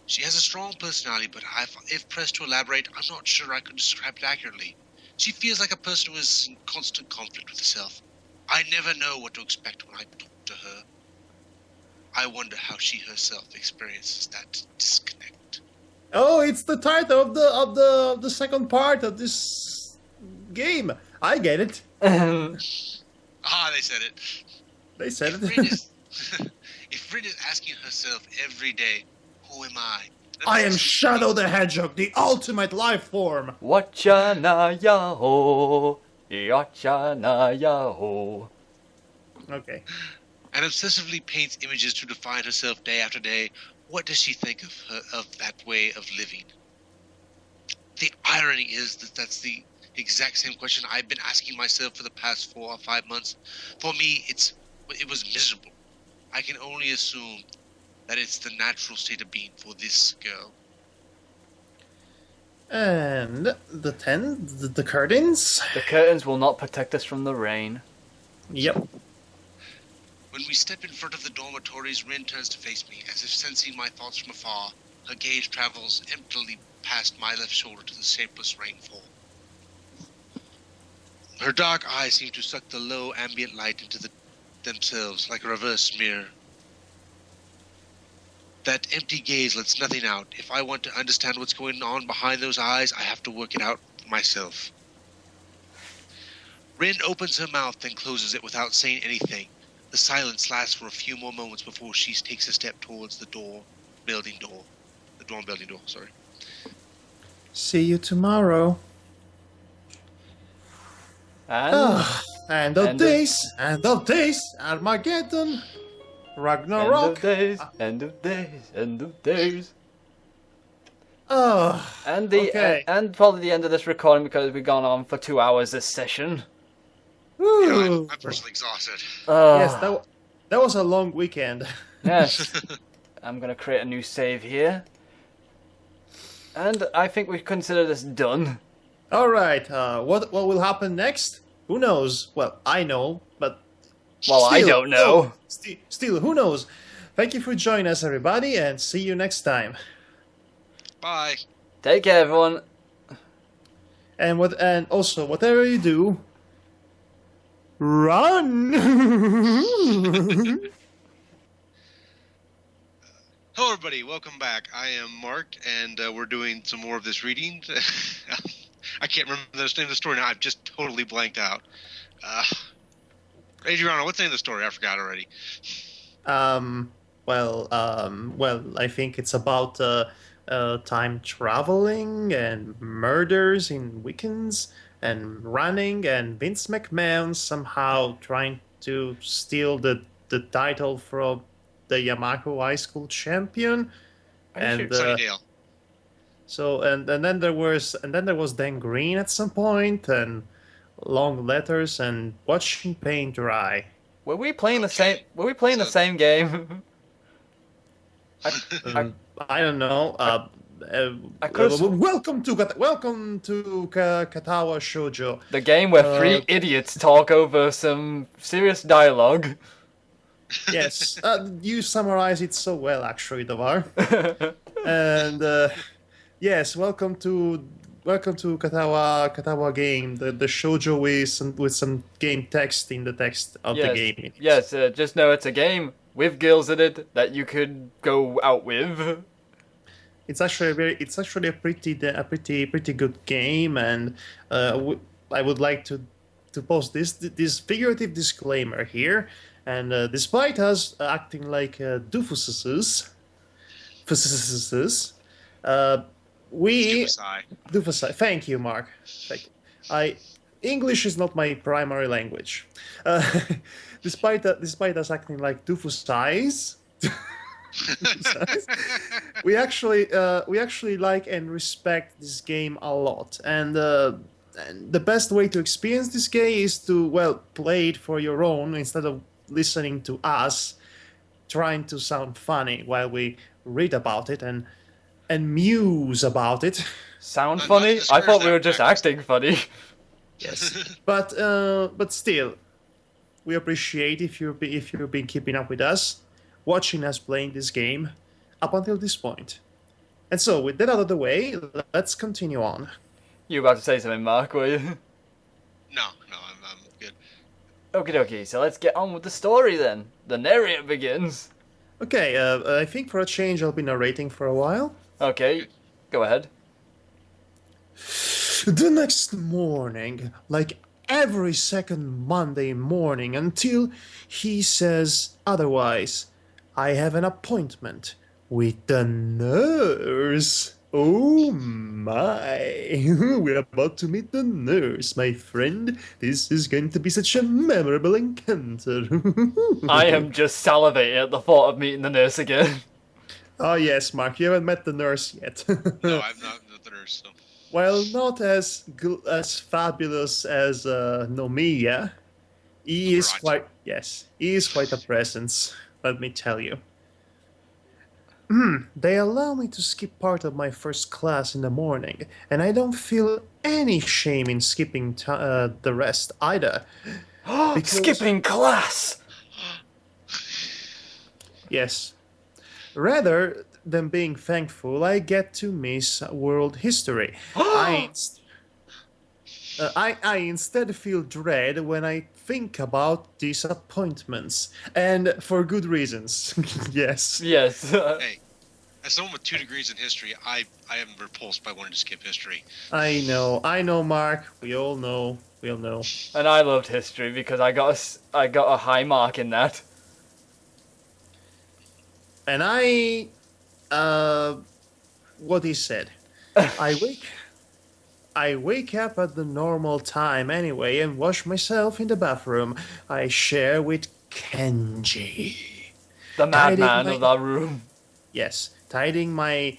She has a strong personality, but if pressed to elaborate, I'm not sure I could describe it accurately. She feels like a person who is in constant conflict with herself. I never know what to expect when I talk to her. I wonder how she herself experiences that disconnect.
Oh, it's the title of the second part of this game. I get it.
Ah, they said it.
They said
If
it.
Rin is, if Rin is asking herself every day, who am I?
I am Shadow the Hedgehog, the ultimate life form.
Watcha na yaho, yacha na yaho.
Okay.
And obsessively paints images to define herself day after day. What does she think of that way of living? The irony is that that's the exact same question I've been asking myself for the past 4 or 5 months. For me, it was miserable. I can only assume that it's the natural state of being for this girl.
And the curtains.
The curtains will not protect us from the rain.
Yep.
When we step in front of the dormitories, Rin turns to face me, as if sensing my thoughts from afar. Her gaze travels emptily past my left shoulder to the shapeless rainfall. Her dark eyes seem to suck the low ambient light into themselves like a reverse mirror. That empty gaze lets nothing out. If I want to understand what's going on behind those eyes, I have to work it out for myself. Rin opens her mouth, then closes it without saying anything. The silence lasts for a few more moments before she takes a step towards the dorm building door. Sorry.
See you tomorrow.
And
End of days, Armageddon, Ragnarok.
end of days.
Oh,
And
okay.
and probably the end of this recording because we've gone on for 2 hours this session.
Woo.
I'm personally exhausted.
Yes, that was a long weekend.
Yes. I'm gonna create a new save here. And I think we consider this done.
All right. What will happen next? Who knows? Well, I know, but
Well, I don't know.
Still, who knows? Thank you for joining us, everybody, and see you next time.
Bye.
Take care, everyone.
And also, whatever you do, run.
Hello, everybody. Welcome back. I am Mark, and we're doing some more of this reading. I can't remember the name of the story now. I've just totally blanked out. Adriana, what's the name of the story? I forgot already.
Well, I think it's about time traveling and murders in weekends and running and Vince McMahon somehow trying to steal the title from the Yamaku High School champion. And
Sunnydale.
so and then there was Dan Green at some point and long letters and watching paint dry.
Were we playing the same? Were we playing the same game?
I don't know. Welcome to Katawa Shoujo.
The game where 3 idiots talk over some serious dialogue.
Yes, you summarize it so well, actually, Davar. And yes, welcome to Katawa game, the shoujo with some game text in the text of the game.
Yes, just know it's a game with girls in it that you could go out with.
It's actually a pretty good game, and I would like to post this figurative disclaimer here. And despite us acting like doofuses, Doofusai. Thank you, Mark. English is not my primary language. Despite us acting like doofusais, we actually like and respect this game a lot. And the best way to experience this game is to play it for your own instead of listening to us trying to sound funny while we read about it. And and muse about it.
Sound
Not to
funny? I
discourage
thought we
that
were just
practice.
acting funny.
Yes, but still, we appreciate if you've been keeping up with us, watching us playing this game up until this point. And so, with that out of the way, let's continue on.
You were about to say something, Mark, were you?
No, I'm good.
Okie dokie, so let's get on with the story then. The narrator begins.
Okay, I think for a change, I'll be narrating for a while.
Okay, go ahead.
The next morning, like every second Monday morning until he says otherwise, I have an appointment with the nurse. Oh my! We're about to meet the nurse, my friend. This is going to be such a memorable encounter.
I am just salivating at the thought of meeting the nurse again.
Oh, yes, Mark, you haven't met the nurse yet.
No, I'm not the nurse. So.
While not as fabulous as Nomiya, he is
Right.
he is quite a presence, let me tell you. They allow me to skip part of my first class in the morning, and I don't feel any shame in skipping the rest either. Because-
Skipping class!
Yes. Rather than being thankful, I get to miss world history. I instead feel dread when I think about disappointments, and for good reasons. Yes.
Yes.
Hey, as someone with 2 degrees in history, I am repulsed by wanting to skip history.
I know, Mark. We all know.
And I loved history because I got a high mark in that.
And what he said. I wake up at the normal time anyway and wash myself in the bathroom I share with Kenji.
The
Tidying
madman
my-
of our room.
Yes, tidying my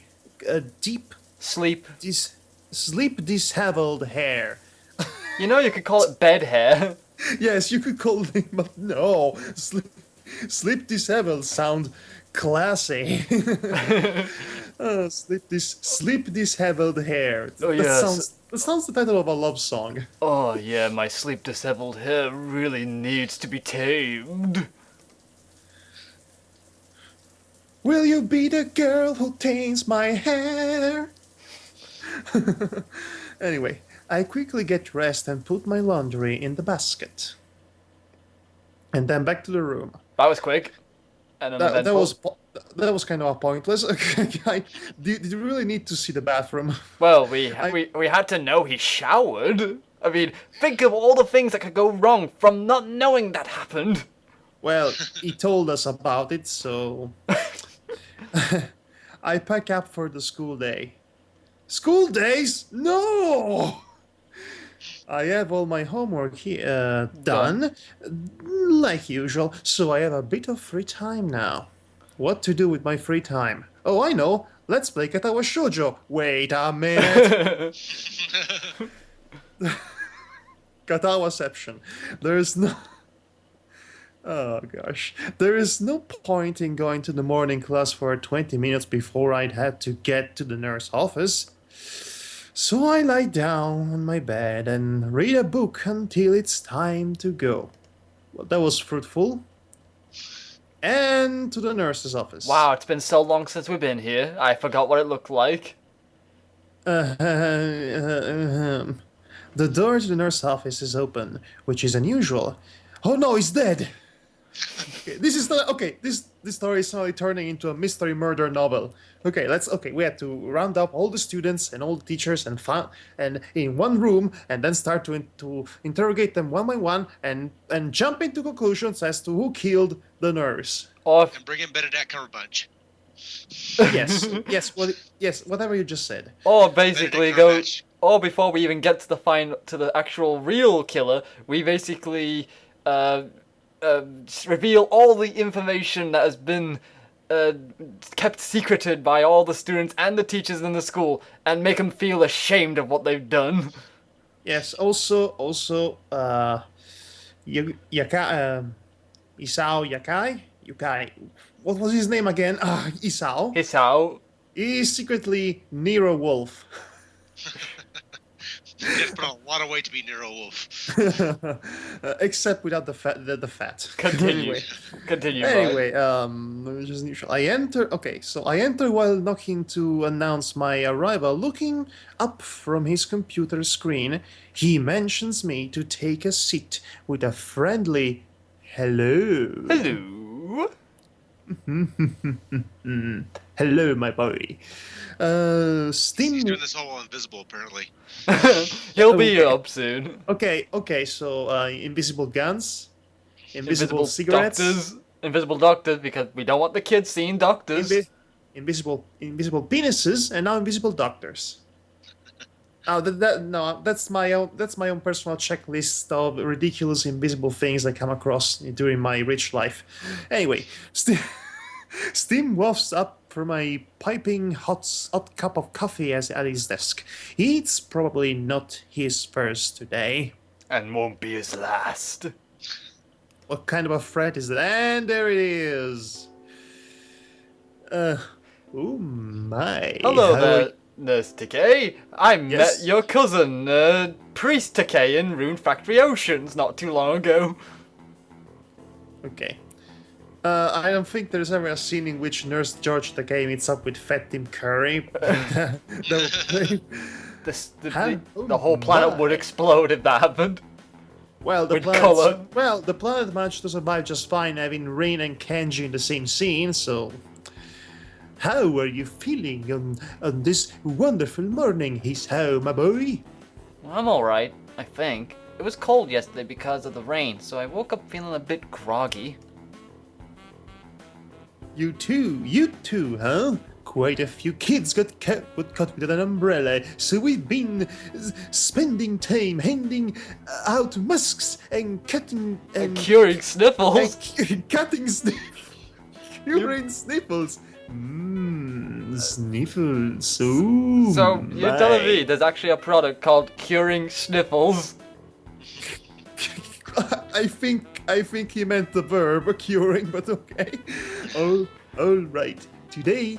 deep
Sleep.
sleep disheveled hair.
You know you could call it bed hair.
Yes, you could call it, but no. Sleep disheveled sound classy. Sleep disheveled hair.
Oh, yes.
That sounds the title of a love song.
Oh yeah, my sleep disheveled hair really needs to be tamed.
Will you be the girl who tames my hair? Anyway, I quickly get dressed and put my laundry in the basket. And then back to the room.
That was quick. And
That was kind of pointless. Did you really need to see the bathroom?
Well, we had to know he showered. I mean, think of all the things that could go wrong from not knowing that happened.
Well, he told us about it, so I pack up for the school day. School days? No! I have all my homework done, like usual, so I have a bit of free time now. What to do with my free time? Oh, I know. Let's play Katawa Shoujo. Wait a minute. Katawaception. There's no... Oh, gosh. There is no point in going to the morning class for 20 minutes before I'd have to get to the nurse's office. So I lie down on my bed and read a book until it's time to go. Well, that was fruitful. And to the nurse's office.
Wow, it's been so long since we've been here. I forgot what it looked like.
The door to the nurse's office is open, which is unusual. Oh no, he's dead! Okay, this is not okay. This story is suddenly turning into a mystery murder novel. Okay, we have to round up all the students and all the teachers and in one room, and then start to interrogate them one by one, and jump into conclusions as to who killed the nurse.
Or
And bring in Benedict Cumberbatch.
Yes, whatever you just said.
or basically
Benedict
go.
Cumberbatch.
Or before we even get to the actual real killer, we basically reveal all the information that has been kept secreted by all the students and the teachers in the school, and make them feel ashamed of what they've done.
Yes. Also, Hisao Yukai. What was his name again? Hisao.
Hisao.
He is secretly Nero Wolf.
You have to put on a lot of weight to be Nero Wolf.
Except without the fat. The fat.
Continue.
Anyway.
Continue. Mark.
Anyway, just neutral. I enter. Okay, so I enter while knocking to announce my arrival. Looking up from his computer screen, he mentions me to take a seat with a friendly "hello."
Hello.
Hello, my boy. Steam.
He's doing this all while invisible, apparently.
He'll be
Okay.
up soon.
Okay. So, invisible guns, invisible cigarettes,
Invisible doctors, because we don't want the kids seeing doctors.
invisible penises, and now invisible doctors. Oh, that's my own personal checklist of ridiculous invisible things I come across during my rich life. Anyway, Steam wafts up from a piping hot cup of coffee at his desk. It's probably not his first today.
And won't be his last.
What kind of a threat is that? And there it is. Oh my.
Hello
How-
there, Nurse Takei. I
Yes?
met your cousin, Priest Takei in Rune Factory Oceans not too long ago.
Okay. I don't think there's ever a scene in which Nurse George Takei meets up with Fat Tim Curry.
The whole planet would explode if that happened.
Well,
With colour.
the planet managed to survive just fine, having Rain and Kenji in the same scene. So, how are you feeling on this wonderful morning, Hisao, my boy?
I'm alright, I think. It was cold yesterday because of the rain, so I woke up feeling a bit groggy.
You too, huh? Quite a few kids got caught with an umbrella, so we've been spending time handing out masks and cutting and
Curing sniffles.
cutting curing sniffles. Sniffles. Ooh,
So you're telling
my.
me there's actually a product called Curing Sniffles?
I think he meant the verb curing, but okay. Oh, all right. Today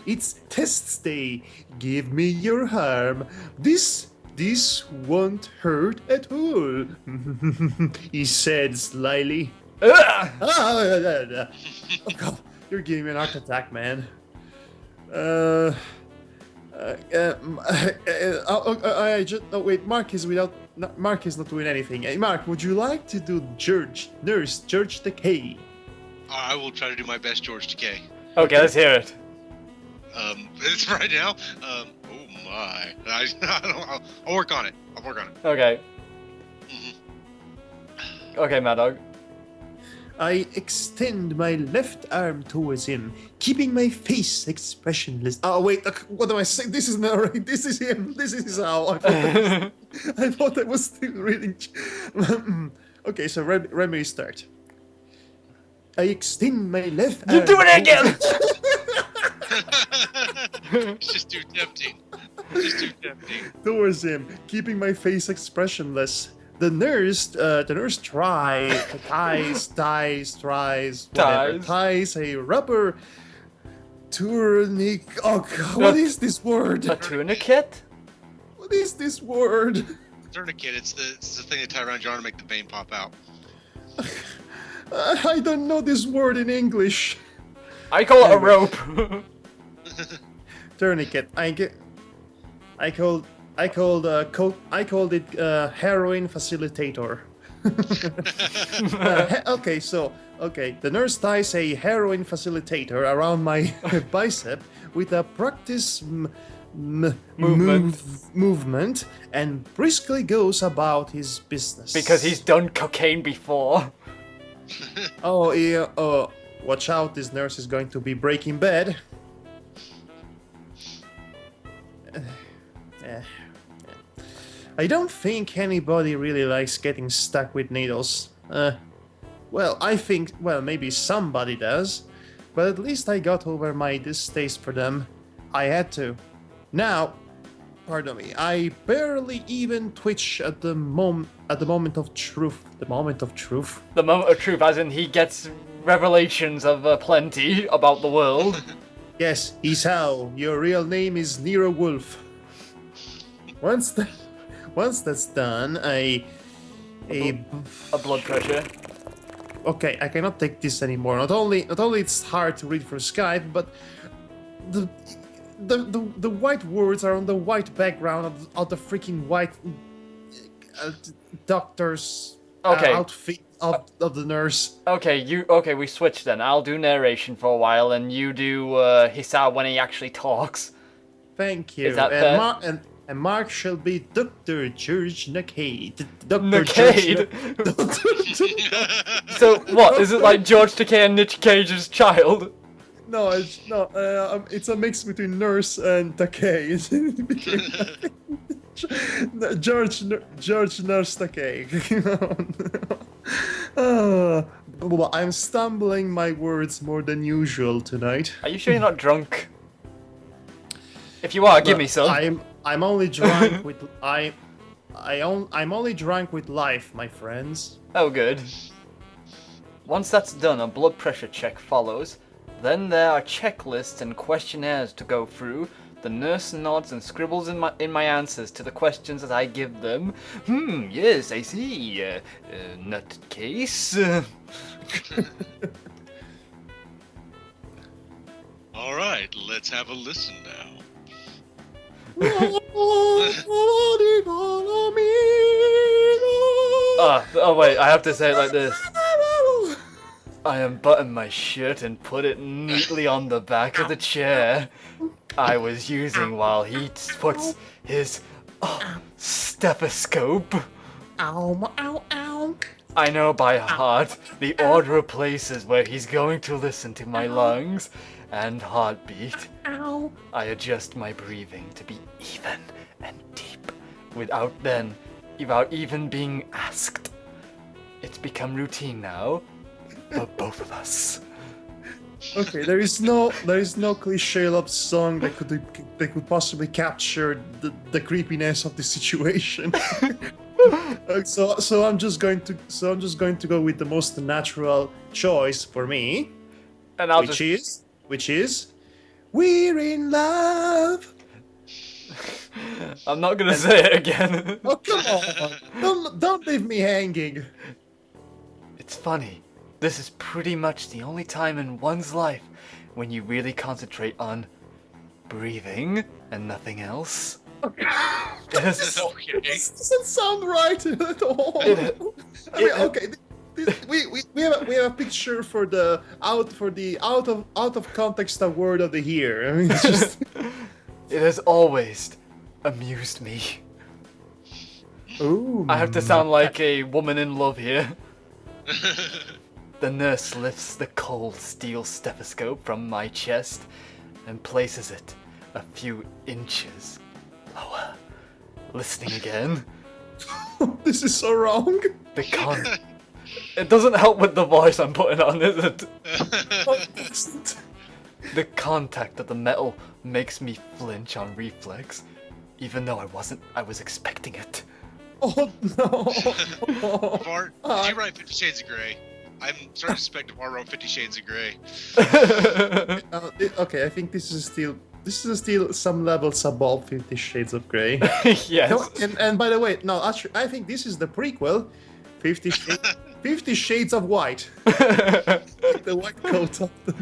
it's tests day. Give me your arm. This won't hurt at all. He said slyly.
Ugh!
Oh God, you're giving me an heart attack, man. Wait. Mark is not doing anything. Hey, Mark, would you like to do Nurse George Takei?
I will try to do my best, George Takei.
Okay, let's hear it.
It's right now. Oh my! I'll work on it.
Okay.
Mhm.
Okay, Madhog.
I extend my left arm towards him, keeping my face expressionless. Oh wait, what am I saying? This is not right. This is him. This is how I thought I was still reading. Okay, so let me start. I extend my left arm.
You do it again!
It's just too tempting.
Towards him, keeping my face expressionless. The nurse ties a rubber tourniquet. Oh God, what is this word?
A tourniquet?
What is this word?
Tourniquet. It's the thing they tie around your arm to make the vein pop out.
I don't know this word in English.
I call it a rope.
Tourniquet. I called it heroin facilitator. The nurse ties a heroin facilitator around my bicep with a practice movement and briskly goes about his business.
Because he's done cocaine before.
Oh, yeah. Oh, watch out! This nurse is going to be Breaking Bad. I don't think anybody really likes getting stuck with needles. Maybe somebody does, but at least I got over my distaste for them. I had to. Now, pardon me, I barely even twitch at the moment of truth. The moment of truth.
The moment of truth, as in he gets revelations of plenty about the world.
Yes, Hisao, your real name is Nero Wolf. Once that's done,
A blood pressure.
Okay, I cannot take this anymore. Not only it's hard to read from Skype, but the white words are on the white background of the freaking white doctor's outfit of the nurse.
Okay, we switch then. I'll do narration for a while, and you do Hisao when he actually talks.
Thank you.
Is that fair?
And Mark shall be Dr. George Nakade.
Nakade? So what? Is it like George Takei and Nick Cage's child?
No, it's a mix between nurse and Takei. George Nurse Takei. I'm stumbling my words more than usual tonight.
Are you sure you're not drunk? If you are, give me some.
I'm only drunk with I'm only drunk with life, my friends.
Oh, good. Once that's done, a blood pressure check follows. Then there are checklists and questionnaires to go through. The nurse nods and scribbles in my answers to the questions as I give them. Yes, I see. Nutcase.
All right, let's have a listen now.
Oh wait, I have to say it like this. I unbutton my shirt and put it neatly on the back of the chair I was using while he puts his stethoscope.
Ow, ow, ow.
I know by heart the order of places where he's going to listen to my lungs and heartbeat.
Ow.
I adjust my breathing to be even and deep without even being asked. It's become routine now for both of us.
Okay, there is no cliche love song that could possibly capture the creepiness of the situation. So I'm just going to go with the most natural choice for me,
And I'll
which is we're in love.
I'm not gonna say it again.
Oh, come on! Don't leave me hanging.
It's funny. This is pretty much the only time in one's life when you really concentrate on breathing and nothing else. This
doesn't sound right at all. Okay. We have a picture for the out of context word of the year. I mean, it's just...
It has always amused me.
Ooh.
I have to sound like a woman in love here. The nurse lifts the cold steel stethoscope from my chest and places it a few inches lower. Listening again.
This is so wrong.
It doesn't help with the voice I'm putting on, is it? The contact of the metal makes me flinch on reflex, even though I was expecting it.
Oh no!
Bart, did you write 50 Shades of Grey? I'm starting to suspect if Bart wrote 50 Shades of Grey.
Okay, I think this is still some levels above 50 Shades of Grey.
Yes.
No, and by the way, no, actually, I think this is the prequel, 50 Shades of White. The white coat of the...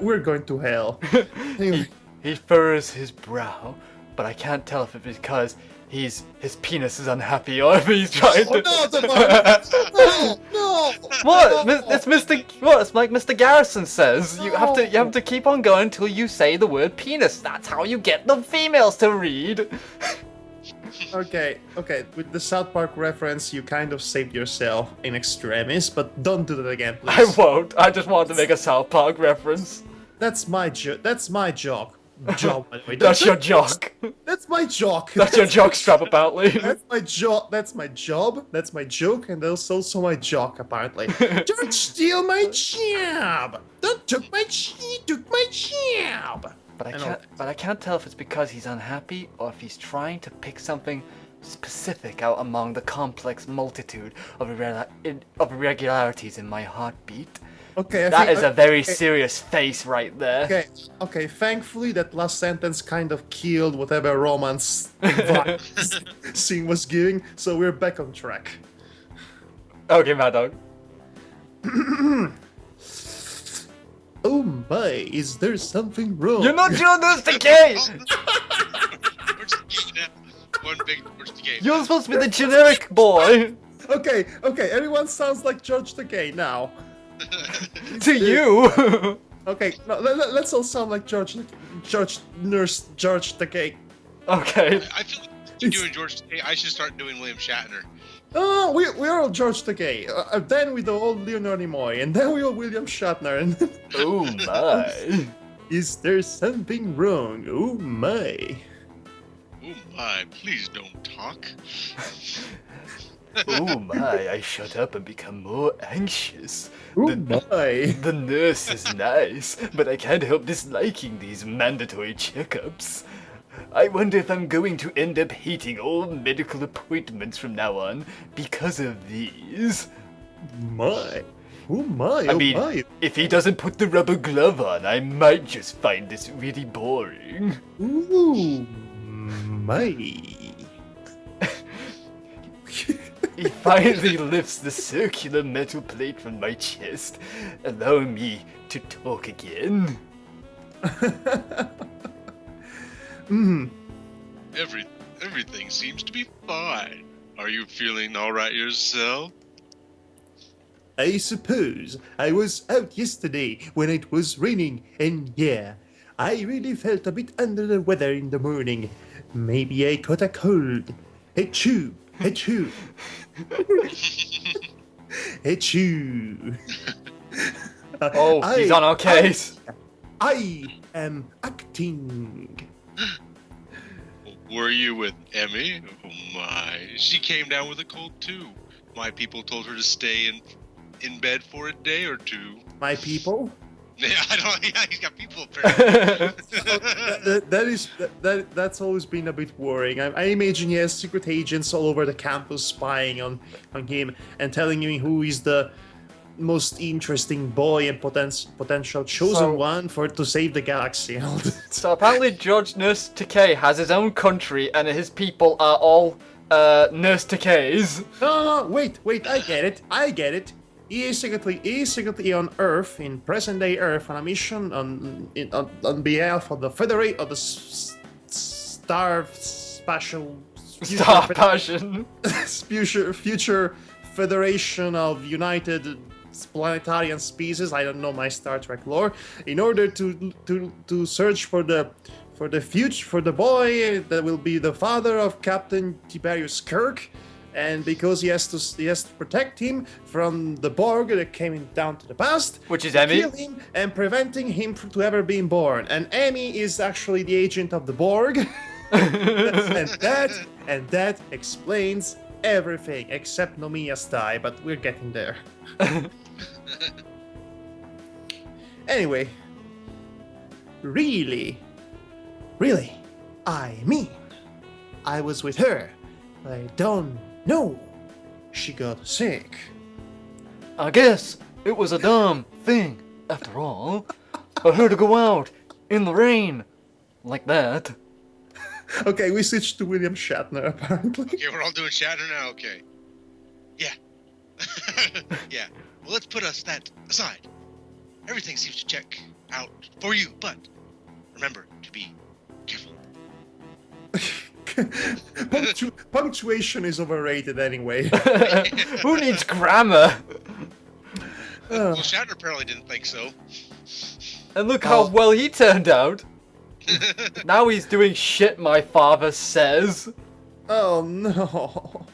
we're going to hell. Anyway.
He furrows his brow, but I can't tell if it's because his penis is unhappy or if he's trying to...
No!
What? It's Mr. What? It's like Mr. Garrison says. You have to keep on going until you say the word penis. That's how you get the females to read.
Okay. With the South Park reference, you kind of saved yourself in extremis, but don't do that again, please.
I won't. I just wanted to make a South Park reference.
That's my joke. Job, by the way.
That's your jock.
That's my joke.
That's your jock strap, apparently.
That's my job. That's my job. That's my joke, and that's also my jock, apparently. Don't steal my job. Don't took my job.
But I can't tell if it's because he's unhappy or if he's trying to pick something specific out among the complex multitude of irregularities in my heartbeat.
Okay,
That is a very
okay,
serious face right there.
okay. Thankfully, that last sentence kind of killed whatever romance vibe scene was giving. So we're back on track.
Okay, Madhog.
Oh my, is there something wrong?
You're not doing this to Kay!
George Takei now. One big George Takei.
You're supposed to be the generic boy!
Okay, everyone sounds like George Takei now.
To you!
Okay, no, let's all sound like Nurse George Takei.
Okay.
I feel like you're doing George Takei. I should start doing William Shatner.
Oh, we're all George Takei. Then we do all Leonard Nimoy, and then we all William Shatner. And
Oh my.
is there something wrong? Oh my.
Oh my, please don't talk.
Oh my, I shut up and become more anxious.
Oh my.
The nurse is nice, but I can't help disliking these mandatory checkups. I wonder if I'm going to end up hating all medical appointments from now on because of these.
My. Oh my.
I
Oh
mean,
my.
if he doesn't put the rubber glove on, I might just find this really boring.
Ooh. My.
He finally lifts the circular metal plate from my chest, allowing me to talk again.
Everything seems to be fine. Are you feeling alright yourself?
I suppose I was out yesterday when it was raining, and yeah, I really felt a bit under the weather in the morning. Maybe I caught a cold. Achoo! Achoo! Achoo!
Oh, he's on our case.
I am acting.
Were you with Emmy? Oh my, she came down with a cold too. My people told her to stay in bed for a day or two.
My people?
Yeah, I don't. Yeah, he's got people apparently.
That's always been a bit worrying. I imagine he has secret agents all over the campus spying on him and telling him who is the most interesting boy and potential chosen one to save the galaxy.
So apparently George Nurse Takei has his own country and his people are all Nurse Takeis.
No, wait, I get it. He is secretly on Earth, in present-day Earth, on a mission on behalf of the Federate of the Star Spatial
Star Passion.
Future Federation of United Planetarian Species. I don't know my Star Trek lore. In order to search for the future, for the boy that will be the father of Captain Tiberius Kirk. And because he has to protect him from the Borg that came down to the past,
which is Emmy,
kill him and preventing him to ever being born. And Emmy is actually the agent of the Borg, and that explains everything except Nomiya's die. But we're getting there. Anyway, really, I mean, I was with her. I don't know. She got sick.
I guess it was a dumb thing, after all. For her to go out in the rain like that.
Okay, we switched to William Shatner, apparently.
Okay, we're all doing Shatner now? Okay. Yeah. Yeah. Well, let's put that aside. Everything seems to check out for you, but remember to be careful.
Punctuation is overrated anyway.
Who needs grammar?
Well, Shatner apparently didn't think so.
And look how well he turned out. Now he's doing shit my father says.
Oh no.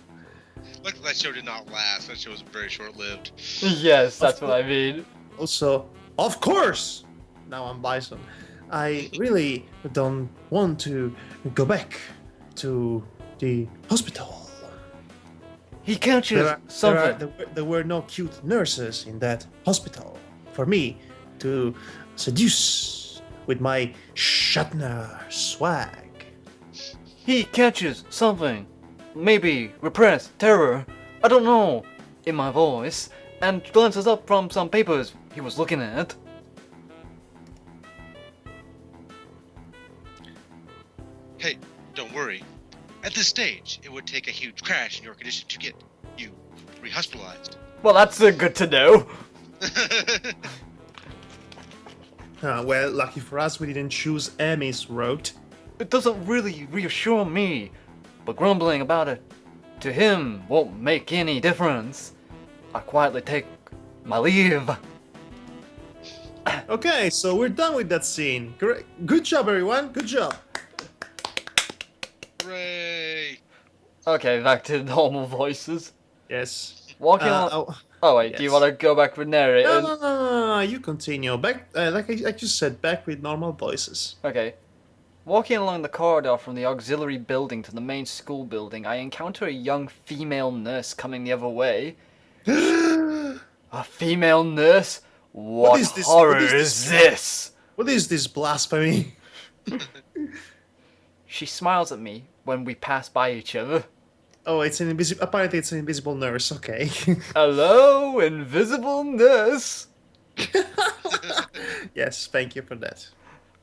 Luckily that show did not last. That show was very short-lived.
Yes, that's what I mean.
Also, of course, now I'm Bison. I really don't want to go back to the hospital.
He catches something.
There were no cute nurses in that hospital for me to seduce with my Shatner swag.
He catches something. Maybe repressed terror. I don't know. In my voice. and glances up from some papers he was looking at.
Hey, don't worry. At this stage, it would take a huge crash in your condition to get you rehospitalized.
Well, that's good to know.
Well, lucky for us, we didn't choose Amy's route.
It doesn't really reassure me, but grumbling about it to him won't make any difference. I quietly take my leave.
Okay, so we're done with that scene. Great. Good job, everyone. Good job.
Hooray!
Okay, back to normal voices.
Yes.
Walking on... Oh wait, do you
yes.
want to go back with narrating?
No. You continue. Back, like I just said, back with normal voices.
Okay. Walking along the corridor from the auxiliary building to the main school building, I encounter a young female nurse coming the other way. A female nurse? What
is this?
horror
What is
is
this?
this?
What is this blasphemy?
She smiles at me when we pass by each other.
Oh, it's an invisible. Apparently, it's an invisible nurse. Okay.
Hello, invisible nurse.
Yes, thank you for that.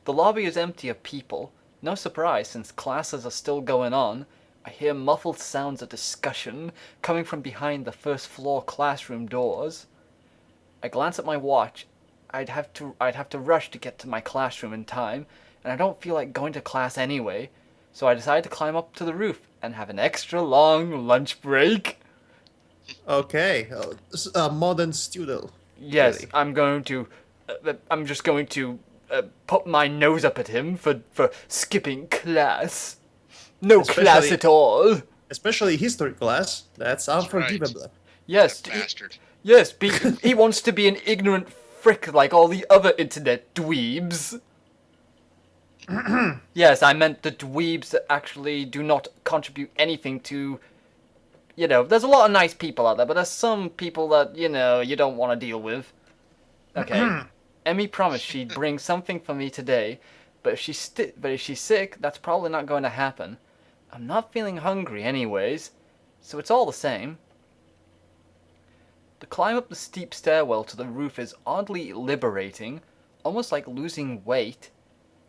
The lobby is empty of people. No surprise, since classes are still going on. I hear muffled sounds of discussion coming from behind the first floor classroom doors. I glance at my watch. I'd have to rush to get to my classroom in time, and I don't feel like going to class anyway. So I decide to climb up to the roof and have an extra long lunch break.
Okay, modern student.
Yes,
Really?
I'm just going to put my nose up at him for skipping class. No class at all.
Especially history class. That's unforgivable.
Yes,
Bastard.
yes. He wants to be an ignorant frick like all the other internet dweebs. Yes, I meant the dweebs that actually do not contribute anything to... You know, there's a lot of nice people out there, but there's some people that, you know, you don't want to deal with. Okay. Emmy promised she'd bring something for me today, but if she's sick, that's probably not going to happen. I'm not feeling hungry anyways, so it's all the same. The climb up the steep stairwell to the roof is oddly liberating, almost like losing weight.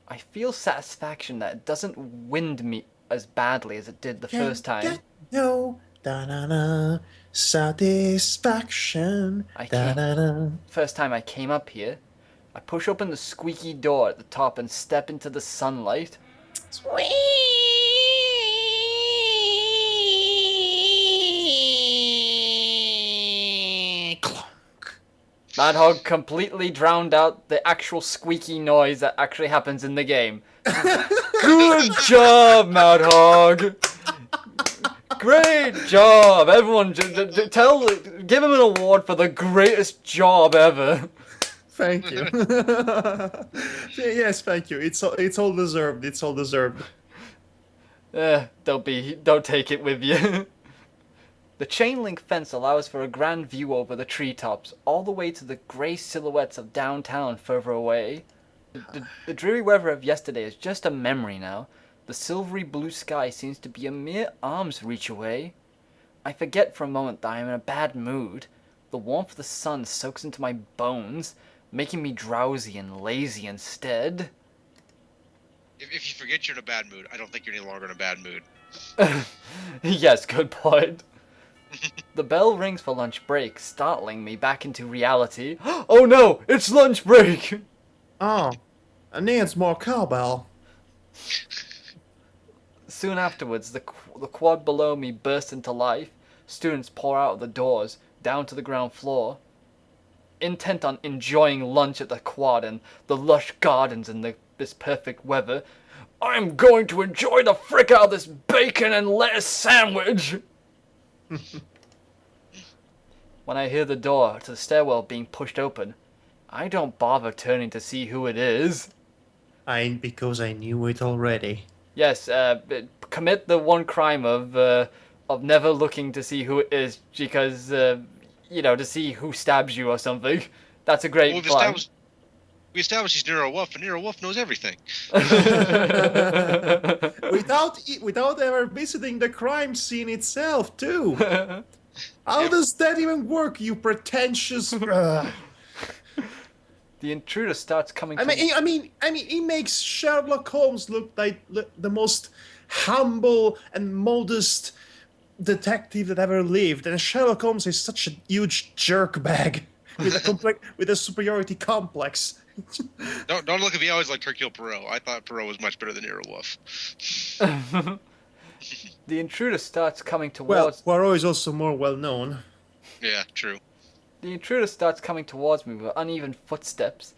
I feel satisfaction that it doesn't wind me as badly as it did the first time.
No, da-na-na, satisfaction. Da-na-na.
First time I came up here, I push open the squeaky door at the top and step into the sunlight. Madhog completely drowned out the actual squeaky noise that actually happens in the game. Good job, Madhog! Great job! Everyone, give him an award for the greatest job ever.
Thank you. Yes, thank you. It's all deserved. It's all deserved.
Don't take it with you. The chain link fence allows for a grand view over the treetops, all the way to the grey silhouettes of downtown further away. The dreary weather of yesterday is just a memory now. The silvery blue sky seems to be a mere arm's reach away. I forget for a moment that I am in a bad mood. The warmth of the sun soaks into my bones, making me drowsy and lazy instead.
If you forget you're in a bad mood, I don't think you're any longer in a bad mood.
Yes, good point. The bell rings for lunch break, startling me back into reality. Oh no, it's lunch break!
Oh, I need more cowbell.
Soon afterwards, the quad below me bursts into life. Students pour out of the doors, down to the ground floor, intent on enjoying lunch at the quad and the lush gardens and this perfect weather. I'm going to enjoy the frick out of this bacon and lettuce sandwich! When I hear the door to the stairwell being pushed open, I don't bother turning to see who it is.
Because I knew it already.
Yes, commit the one crime of never looking to see who it is because, to see who stabs you or something. That's a great plan.
We established he's Nero Wolf, and Nero Wolf knows everything.
without ever visiting the crime scene itself, too. How does that even work, you pretentious...
The intruder starts coming.
I mean, he makes Sherlock Holmes look like the most humble and modest detective that ever lived, and Sherlock Holmes is such a huge jerkbag with a superiority complex.
Don't look at me. I always liked Hercule Poirot. I thought Poirot was much better than Wolf.
The intruder starts coming
Well,
towards.
Poirot is also more well known.
Yeah, true.
The intruder starts coming towards me with uneven footsteps.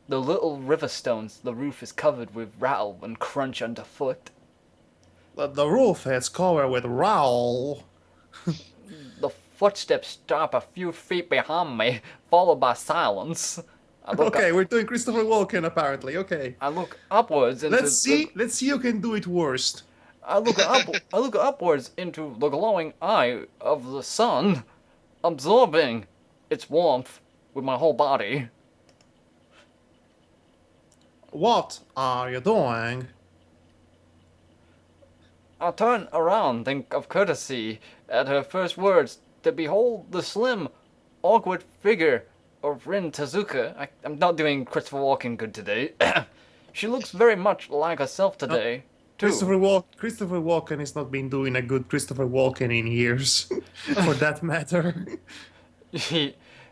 The little river stones. The roof is covered with rattle and crunch underfoot.
The roof is covered with rowel.
The footsteps stop a few feet behind me, followed by silence.
Okay, we're doing Christopher Walken apparently. Okay.
I look upwards into.
Let's see who can do it worst.
I look upwards into the glowing eye of the sun, absorbing its warmth with my whole body.
What are you doing?
I turn around, think of courtesy at her first words, to behold the slim, awkward figure of Rin Tezuka. I'm not doing Christopher Walken good today. She looks very much like herself today, too.
Christopher Walken has not been doing a good Christopher Walken in years, for that matter.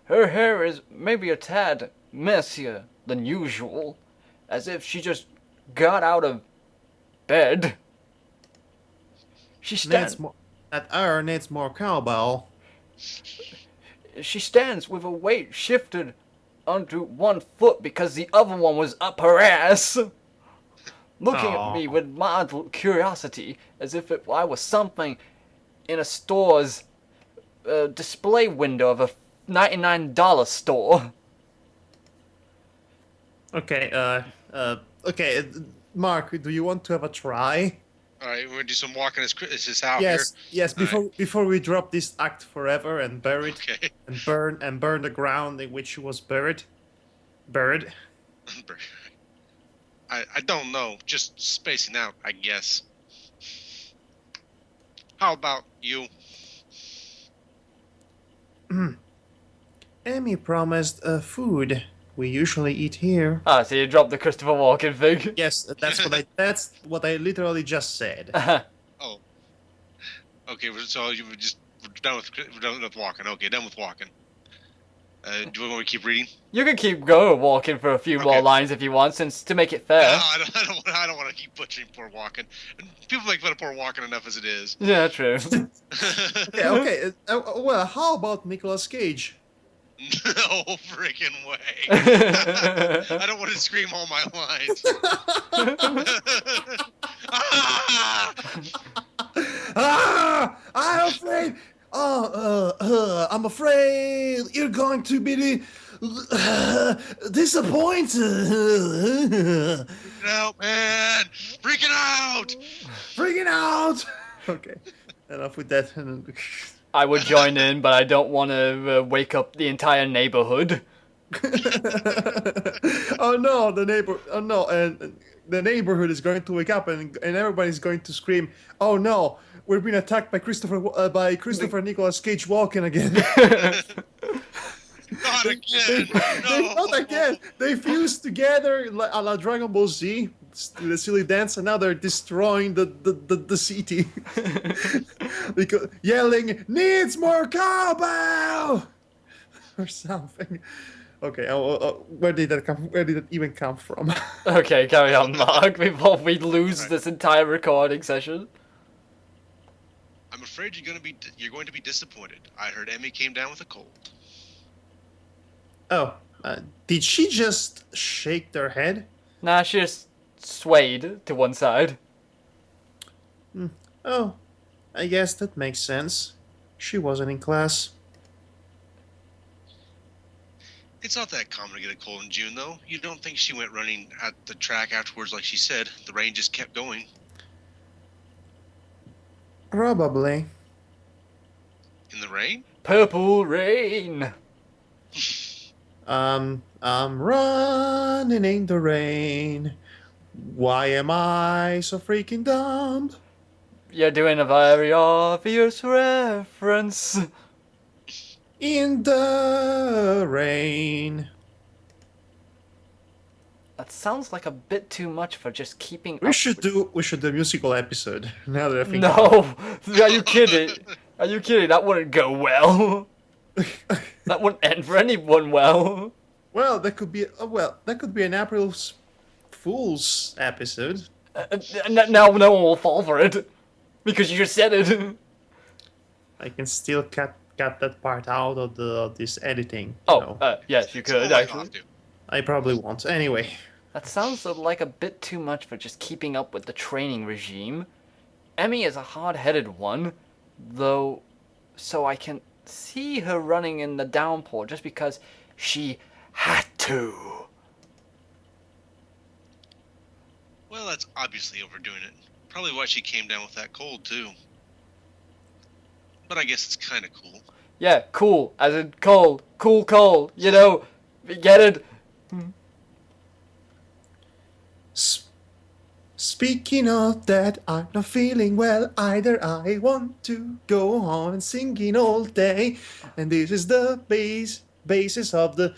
Her hair is maybe a tad messier than usual, as if she just got out of bed.
That hair needs more cowbell.
She stands with her weight shifted onto one foot because the other one was up her ass, looking at me with mild curiosity, as if I was something in a store's display window of a $99 store.
Okay, okay, Mark, do you want to have a try?
All right, we're gonna do some walking as Hisao
Yes,
here.
yes. Before we drop this act forever and bury it
Okay.
and burn the ground in which she was buried.
I don't know. Just spacing out, I guess. How about you?
Amy promised food. We usually eat here.
Ah, so you dropped the Christopher Walken thing.
Yes, that's what I literally just said.
Oh. Okay, so we're done with walking. Okay, done with walking. Do we want to keep reading?
You can keep going walking for a few more lines if you want, since to make it fair.
No, I don't want to keep butchering poor walking. People make fun of poor walking enough as it is.
Yeah, true.
Okay. Well, how about Nicolas Cage?
No freaking way. I don't want to scream all my lines.
I'm afraid. I'm afraid you're going to be disappointed.
Freaking out, man!
Freaking out. Okay, enough with that.
I would join in, but I don't want to wake up the entire neighborhood.
Oh no, and the neighborhood is going to wake up, and everybody's going to scream, "Oh no, we're being attacked by Christopher Nicolas Cage Walken again."
Not again! No!
Not again! They fused together a la Dragon Ball Z to the silly dance, and now they're destroying the city. Because yelling, "Needs more cowbell!" or something. Okay, where did that even come from?
Okay, carry on, Mark, before we lose this entire recording session.
I'm afraid you're going to be disappointed. I heard Emmy came down with a cold.
Oh, did she just shake their head?
Nah, she just swayed to one side.
Oh, I guess that makes sense. She wasn't in class.
It's not that common to get a cold in June, though. You don't think she went running at the track afterwards like she said. The rain just kept going.
Probably.
In the rain?
Purple rain!
I'm running in the rain. Why am I so freaking dumb?
You're doing a very obvious reference.
in the rain.
That sounds like a bit too much for just keeping
We
up
should do a musical episode. Now that I think
No! Are you kidding? Are you kidding? That wouldn't go well. That wouldn't end for anyone well.
Well, that could be an April Fool's episode.
Now no one will fall for it. Because you just said it.
I can still cut that part out of this editing. You
Oh,
know.
yes, you
It's
could,
all I
actually.
have to.
I probably won't. Anyway,
That sounds like a bit too much for just keeping up with the training regime. Emmy is a hard-headed one, though, so I can see her running in the downpour just because she had to.
Well, that's obviously overdoing it. Probably why she came down with that cold, too. But I guess it's kind of cool.
Yeah, cool, as in cold, cold, you know, you get it?
Speaking of that, I'm not feeling well either. I want to go on and singing all day, and this is the basis of the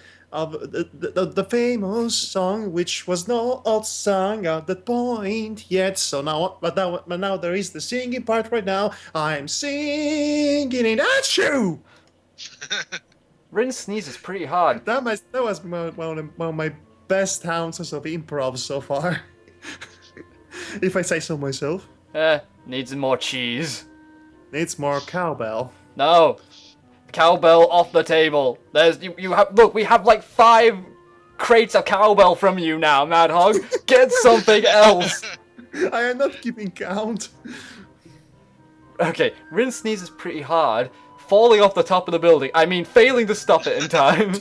famous song, which was not sung at that point yet. So now, but now there is the singing part right now. I'm singing it at you.
Rin sneezes pretty hard.
That was one of my best ounces of improv so far. If I say so myself.
Needs more cheese.
Needs more cowbell.
No. Cowbell off the table. You have, look, we have like 5 crates of cowbell from you now, Madhog. Get something else.
I am not keeping count.
Okay, Rin sneezes pretty hard, falling off the top of the building. I mean, failing to stop it in time.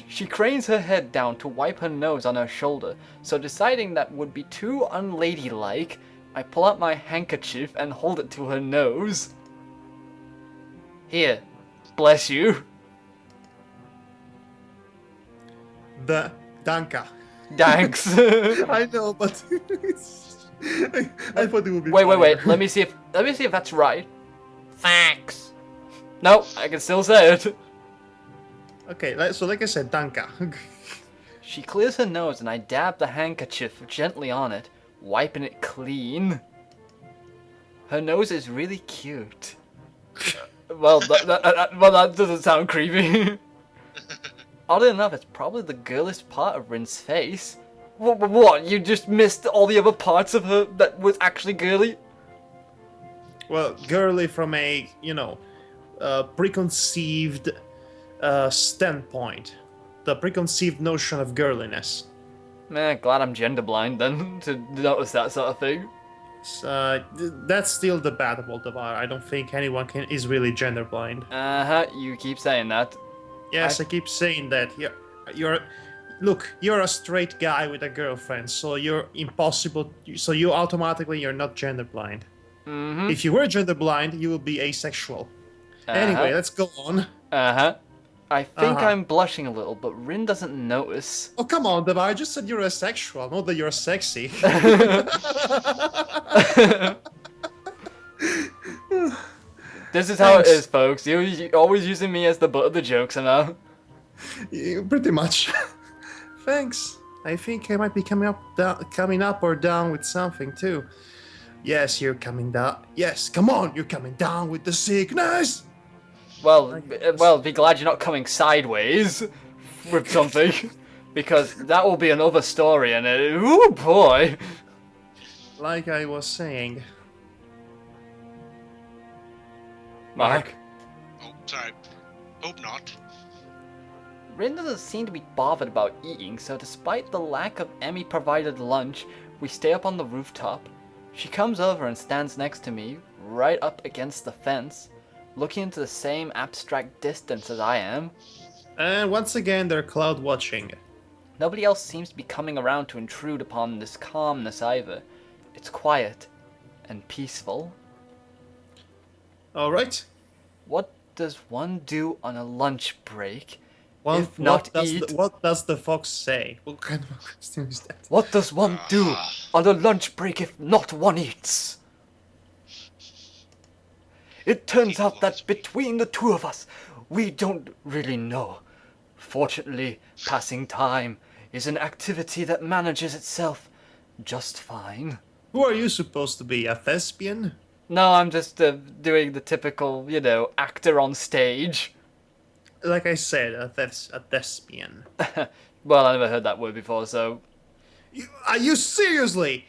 She cranes her head down to wipe her nose on her shoulder, so deciding that would be too unladylike, I pull out my handkerchief and hold it to her nose. Here, bless you.
The Danka.
Thanks.
I know, but I thought it would be.
Wait.
funnier.
Let me see if that's right. Thanks. No, I can still say it.
Okay, so like I said, Danka.
She clears her nose and I dab the handkerchief gently on it, wiping it clean. Her nose is really cute. Well, that doesn't sound creepy. Oddly enough, it's probably the girliest part of Rin's face. What? You just missed all the other parts of her that was actually girly?
Well, girly from a preconceived standpoint, the preconceived notion of girliness.
Glad I'm gender blind then to notice that sort of thing.
That's still debatable. I don't think anyone is really gender blind.
You keep saying that.
Yes, I keep saying that. You're a straight guy with a girlfriend, so you're impossible. So you're not gender blind.
Mm-hmm.
If you were gender blind, you would be asexual. Anyway, let's go on.
I think I'm blushing a little, but Rin doesn't notice.
Oh, come on, Deva. I just said you're asexual, not that you're sexy.
This is how it is, folks. You're always using me as the butt of the joke somehow.
Yeah, pretty much. Thanks. I think I might be coming up or down with something too. Yes, you're coming down. Yes, come on, you're coming down with the sickness.
Well, be glad you're not coming sideways with something, because that will be another story, and oh boy.
Like I was saying.
Mark.
Oh, sorry. Hope not.
Rin doesn't seem to be bothered about eating, so despite the lack of Emmy-provided lunch, we stay up on the rooftop. She comes over and stands next to me, right up against the fence, looking into the same abstract distance as I am.
And once again, they're cloud watching.
Nobody else seems to be coming around to intrude upon this calmness either. It's quiet and peaceful.
Alright.
What does one do on a lunch break?
What does the fox say? What kind of question is that?
What does one do on a lunch break if not one eats? It turns out that between the two of us, we don't really know. Fortunately, passing time is an activity that manages itself just fine.
Who are you supposed to be, a thespian?
No, I'm just doing the typical, actor on stage.
Like I said, a thespian.
Well, I never heard that word before, so...
Are you seriously?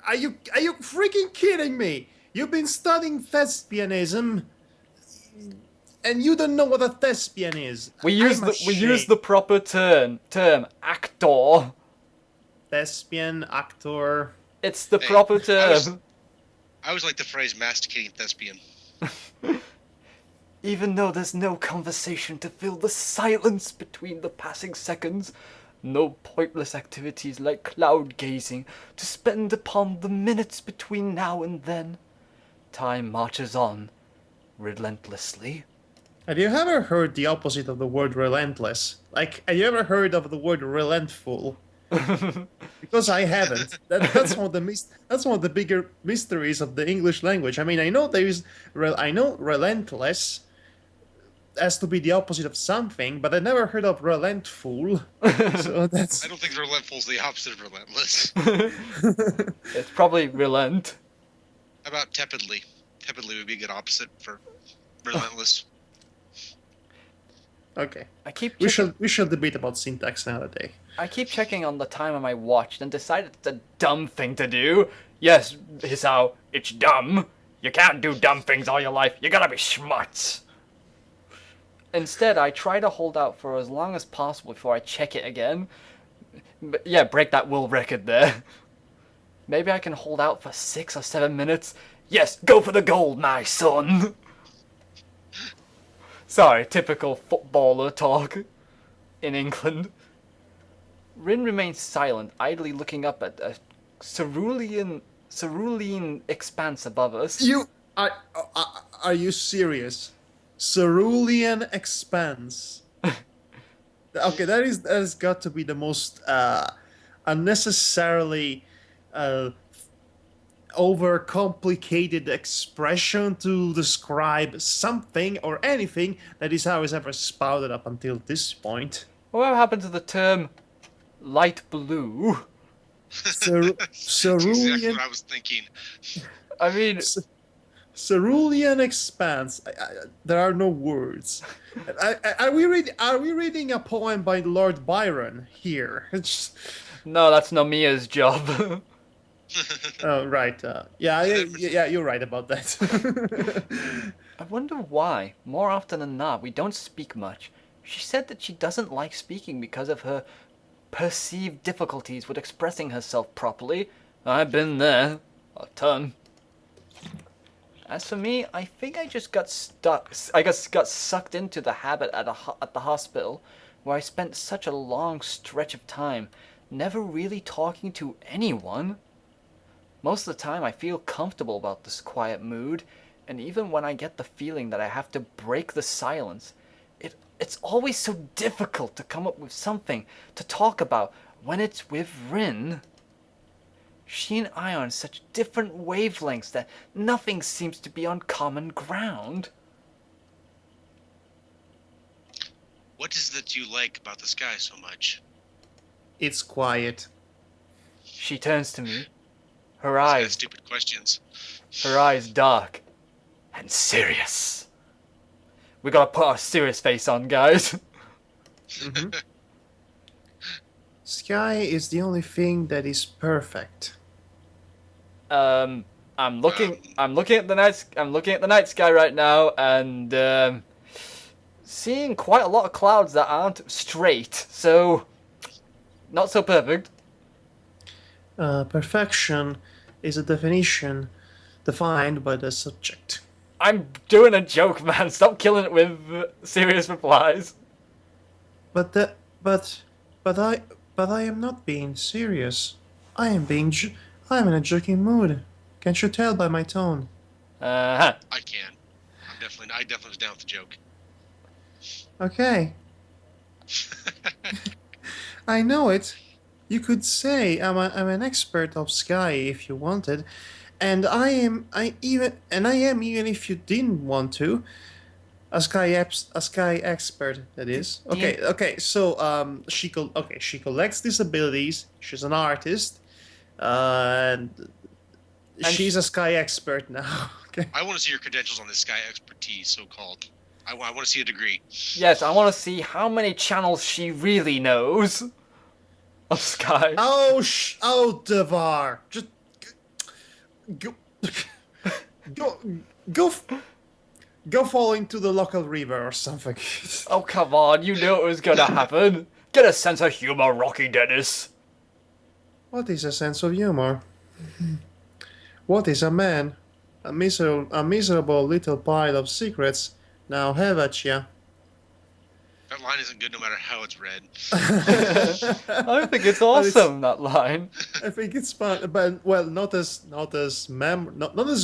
Are you freaking kidding me? You've been studying thespianism, and you don't know what a thespian is.
We use the proper term, actor.
Thespian, actor.
It's the proper term.
I always like the phrase masticating thespian.
Even though there's no conversation to fill the silence between the passing seconds, no pointless activities like cloud gazing to spend upon the minutes between now and then, time marches on, relentlessly.
Have you ever heard the opposite of the word relentless? Like, have you ever heard of the word relentful? Because I haven't. That's one of the bigger mysteries of the English language. I mean, I know relentless has to be the opposite of something, but I never heard of relentful. So that's.
I don't think relentful's the opposite of relentless.
It's probably relent.
How about tepidly? Tepidly would be a good opposite for relentless.
Okay.
We
shall debate about syntax another day.
I keep checking on the time on my watch and decided it's a dumb thing to do. Yes, Hisao, it's dumb. You can't do dumb things all your life. You gotta be smart. Instead, I try to hold out for as long as possible before I check it again. But yeah, break that world record there. Maybe I can hold out for 6 or 7 minutes. Yes, go for the gold, my son. Sorry, typical footballer talk in England. Rin remains silent, idly looking up at a cerulean expanse above us.
Are you serious? Cerulean expanse. Okay, that has got to be the most unnecessarily overcomplicated expression to describe something or anything that Hisao has ever spouted up until this point.
What happened to the term light blue?
Cerulean.
Exactly what I was thinking.
I mean,
cerulean expanse. There are no words. Are we reading a poem by Lord Byron here?
No, that's Nomiya's job.
Oh, right. Yeah, you're right about that.
I wonder why. More often than not, we don't speak much. She said that she doesn't like speaking because of her perceived difficulties with expressing herself properly. I've been there. A ton. As for me, I think I just got stuck. I just got sucked into the habit at the hospital, where I spent such a long stretch of time, never really talking to anyone. Most of the time, I feel comfortable about this quiet mood, and even when I get the feeling that I have to break the silence, it's always so difficult to come up with something to talk about when it's with Rin. She and I are on such different wavelengths that nothing seems to be on common ground.
What is it that you like about the sky so much?
It's quiet.
She turns to me. Her eyes...
Stupid questions.
Her eyes dark and serious. We gotta put our serious face on, guys.
Mm-hmm. Sky is the only thing that is perfect.
I'm looking at the night sky right now, and seeing quite a lot of clouds that aren't straight, so not so perfect.
Perfection is a definition defined by the subject.
I'm doing a joke, man. Stop killing it with serious replies.
But I am not being serious. I'm in a joking mood. Can't you tell by my tone?
Uh-huh.
I can. I definitely was down with the joke.
Okay. I know it. You could say I'm an expert of sky if you wanted, and I am even if you didn't want to. A sky expert, that is. Okay. So she collects these abilities. She's an artist, and
And
she's a sky expert now. Okay.
I want to see your credentials on this sky expertise, so called. I want to see a degree.
yes, I want to see how many channels she really knows of Sky.
Oh, Devar, just go, go, go, go fall into the local river or something.
Oh, come on, you knew it was gonna happen. Get a sense of humor, Rocky Dennis.
What is a sense of humor? What is a man? A miserable little pile of secrets. Now have at ya.
That line isn't good no matter how it's read.
I think it's awesome, that line.
I think it's fun, but well, not as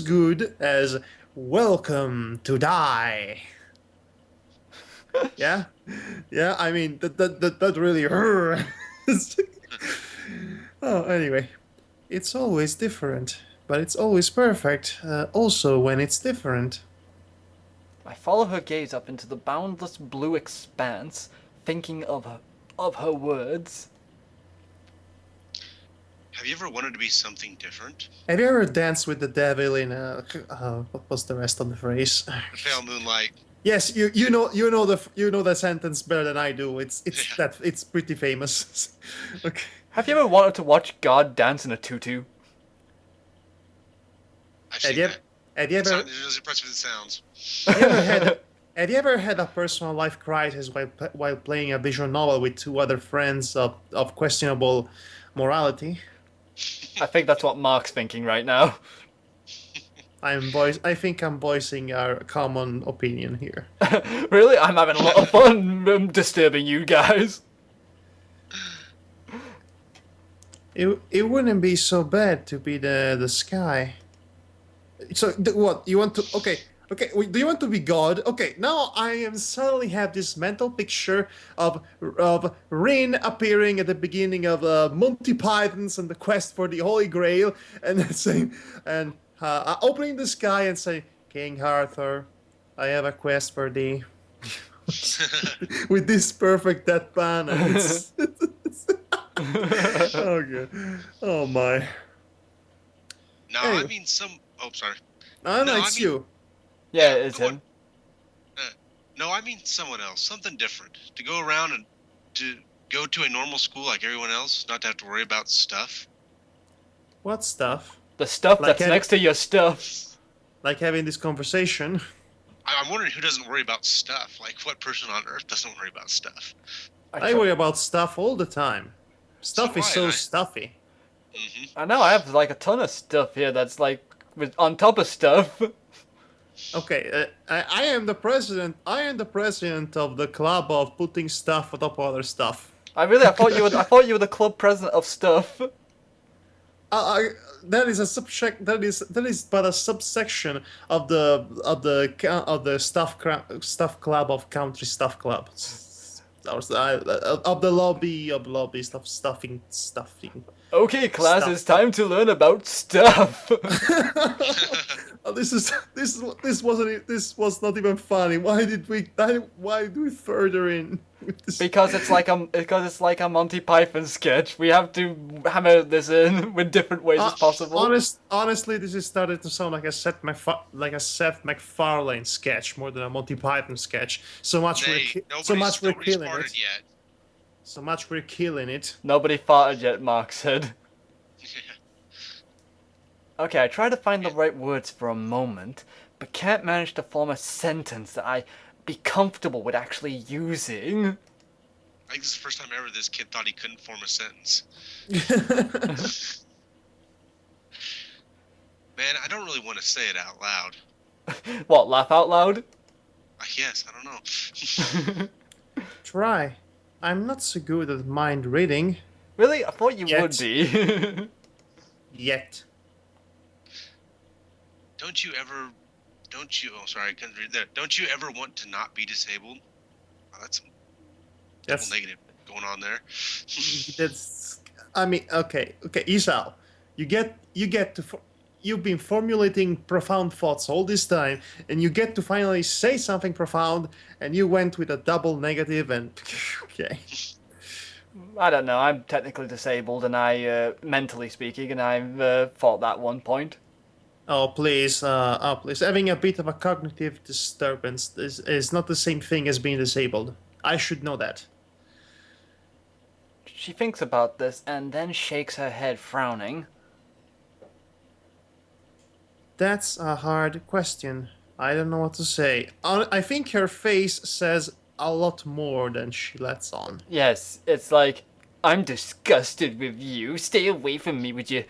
good as "Welcome to Die." Yeah, yeah. I mean that really hurts. Oh, anyway, it's always different, but it's always perfect. Also, when it's different.
I follow her gaze up into the boundless blue expanse, thinking of her words.
Have you ever wanted to be something different?
Have you ever danced with the devil in what was the rest of the phrase?
Pale moonlight.
Yes, you know the sentence better than I do. It's pretty famous. Okay.
Have you ever wanted to watch God dance in a tutu?
I've
Have
seen
you,
that.
have you ever
It's as impressive as it sounds.
have you ever had a personal life crisis while playing a visual novel with two other friends of questionable morality?
I think that's what Mark's thinking right now.
I think I'm voicing our common opinion here.
Really? I'm having a lot of fun disturbing you guys.
It wouldn't be so bad to be the sky. So what you want to? Okay. Do you want to be God? Okay. Now I am suddenly have this mental picture of Rin appearing at the beginning of Monty Python's and the Quest for the Holy Grail, and then saying opening the sky and saying, "King Arthur, I have a quest for thee." With this perfect deadpan, and it's oh good. Oh my.
No,
Hey.
I mean some. Oh, sorry.
No,
No,
it's
I mean-
you.
Yeah, it's
go
him.
No, I mean someone else. Something different. To go around and to go to a normal school like everyone else, not to have to worry about stuff.
What stuff?
The stuff
Like
that's next to your stuff.
Like having this conversation.
I'm wondering who doesn't worry about stuff. Like, what person on Earth doesn't worry about stuff?
I worry about stuff all the time. Stuff
So
is
do I,
so
and I-
stuffy.
Hmm.
I know, I have like a ton of stuff here that's like on top of stuff.
Okay, I am the president. I am the president of the club of putting stuff on top of other stuff.
I thought you were the club president of stuff.
That is a subject. That is but a subsection of the stuff club of country stuff club. Of the lobby stuffing.
Okay, class,
Stuff.
it's time to learn about stuff.
This was not even funny. Why did we further in with this?
because it's like a Monty Python sketch. We have to hammer this in with different ways as possible.
Honestly, this is starting to sound like a Seth MacFarlane sketch more than a Monty Python sketch. So much we're
nobody's
killing
farted
it.
yet.
So much we're killing it.
Nobody farted yet, Mark said. Okay, I try to find the right words for a moment, but can't manage to form a sentence that I'd be comfortable with actually using.
I think this is the first time ever this kid thought he couldn't form a sentence. Man, I don't really want to say it out loud.
What, laugh out loud?
Yes, I don't know.
Try. I'm not so good at mind reading
Really? I thought you
Yet.
would be.
yet.
Oh, sorry, I couldn't read that. Don't you ever want to not be disabled? Oh, that's some double
That's
negative going on there.
that's. I mean, okay, Hisao, you get to you've been formulating profound thoughts all this time, and you get to finally say something profound, and you went with a double negative, and okay.
I don't know. I'm technically disabled, and mentally speaking, and I've fought that one point.
Oh please, please. Having a bit of a cognitive disturbance is not the same thing as being disabled. I should know that.
She thinks about this and then shakes her head, frowning.
That's a hard question. I don't know what to say. I think her face says a lot more than she lets on.
Yes, it's like, I'm disgusted with you. Stay away from me with your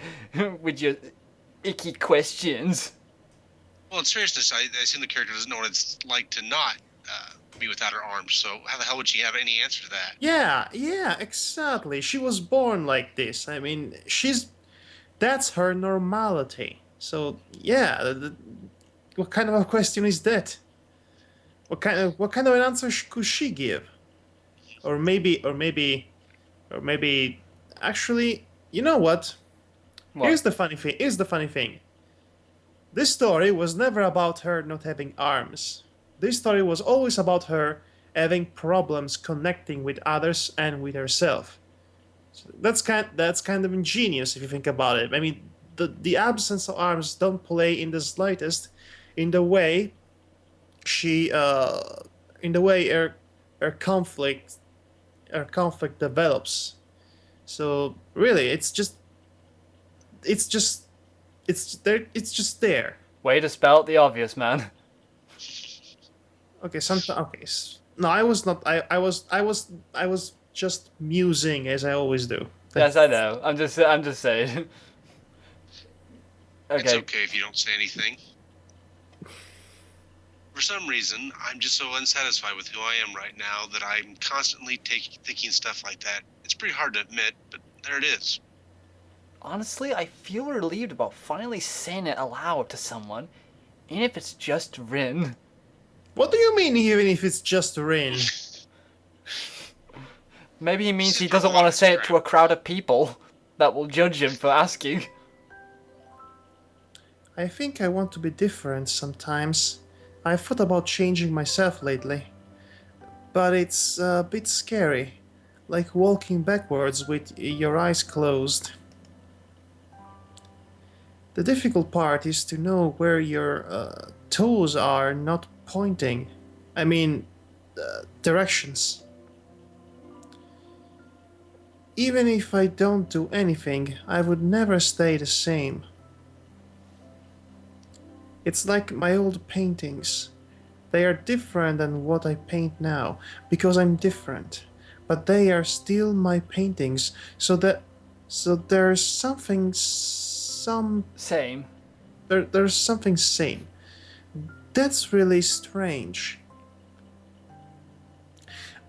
icky questions.
Well, in seriousness, I assume the character doesn't know what it's like to not be without her arms. So how the hell would she have any answer to that?
Yeah, exactly. She was born like this. I mean, that's her normality. So yeah, what kind of a question is that? What kind of an answer could she give? Or maybe, actually, you know what?
What?
Here's the funny thing. This story was never about her not having arms. This story was always about her having problems connecting with others and with herself. So that's kind of ingenious if you think about it. I mean, the absence of arms don't play in the slightest in the way her conflict develops. So really, it's just there.
Way to spell out the obvious, man.
Okay, no, I was not. I was just musing as I always do.
Yes, I know. I'm just saying.
It's
Okay.
okay if you don't say anything. For some reason, I'm just so unsatisfied with who I am right now that I'm constantly thinking stuff like that. It's pretty hard to admit, but there it is.
Honestly, I feel relieved about finally saying it aloud to someone, even if it's just Rin.
What do you mean, even if it's just Rin?
Maybe he means he doesn't want to say it to a crowd of people that will judge him for asking.
I think I want to be different sometimes. I've thought about changing myself lately, but it's a bit scary, like walking backwards with your eyes closed. The difficult part is to know where your toes are not pointing. I mean, directions. Even if I don't do anything, I would never stay the same. It's like my old paintings. They are different than what I paint now, because I'm different. But they are still my paintings, so there's something
Same.
there's something same. That's really strange.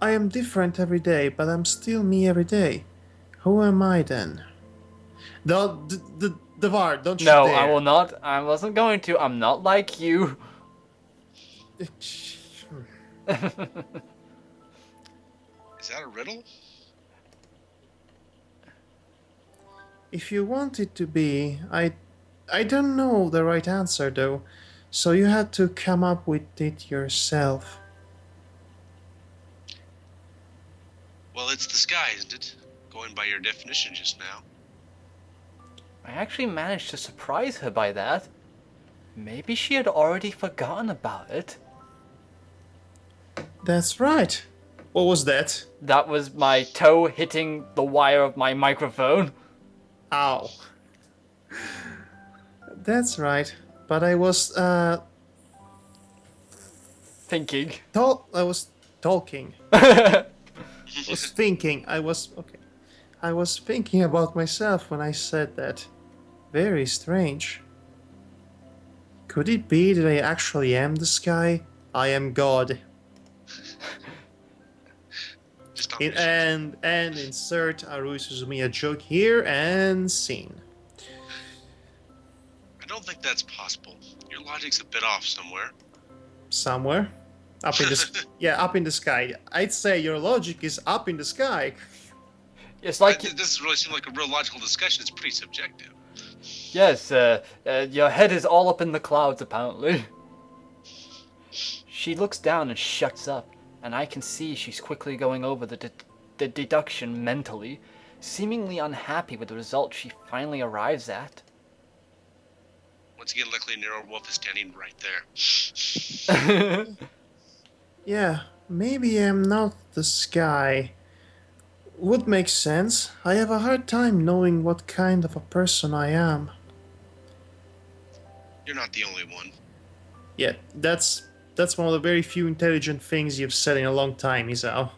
I am different every day, but I'm still me every day. Who am I then? Devar, don't you
No,
dare.
I will not. I wasn't going to. I'm not like you.
Is that a riddle?
If you want it to be, I don't know the right answer though, so you had to come up with it yourself.
Well, it's the sky, isn't it? Going by your definition just now.
I actually managed to surprise her by that. Maybe she had already forgotten about it.
That's right. What was that?
That was my toe hitting the wire of my microphone.
Ow. That's right. But I was
Thinking.
I was talking. I was thinking. I was thinking about myself when I said that. Very strange. Could it be that I actually am the sky? I am God.
Just
And insert Haruhi Suzumiya joke here and scene.
I don't think that's possible. Your logic's a bit off somewhere.
Somewhere. Up in the up in the sky. I'd say your logic is up in the sky.
It's like
This doesn't really seem like a real logical discussion. It's pretty subjective.
Yes, your head is all up in the clouds, apparently. She looks down and shuts up, and I can see she's quickly going over the deduction mentally, seemingly unhappy with the result she finally arrives at.
Once again, luckily, Nero Wolf is standing right there.
Yeah, maybe I'm not the sky. Would make sense. I have a hard time knowing what kind of a person I am.
You're not the only one.
Yeah, that's one of the very few intelligent things you've said in a long time, Hisao.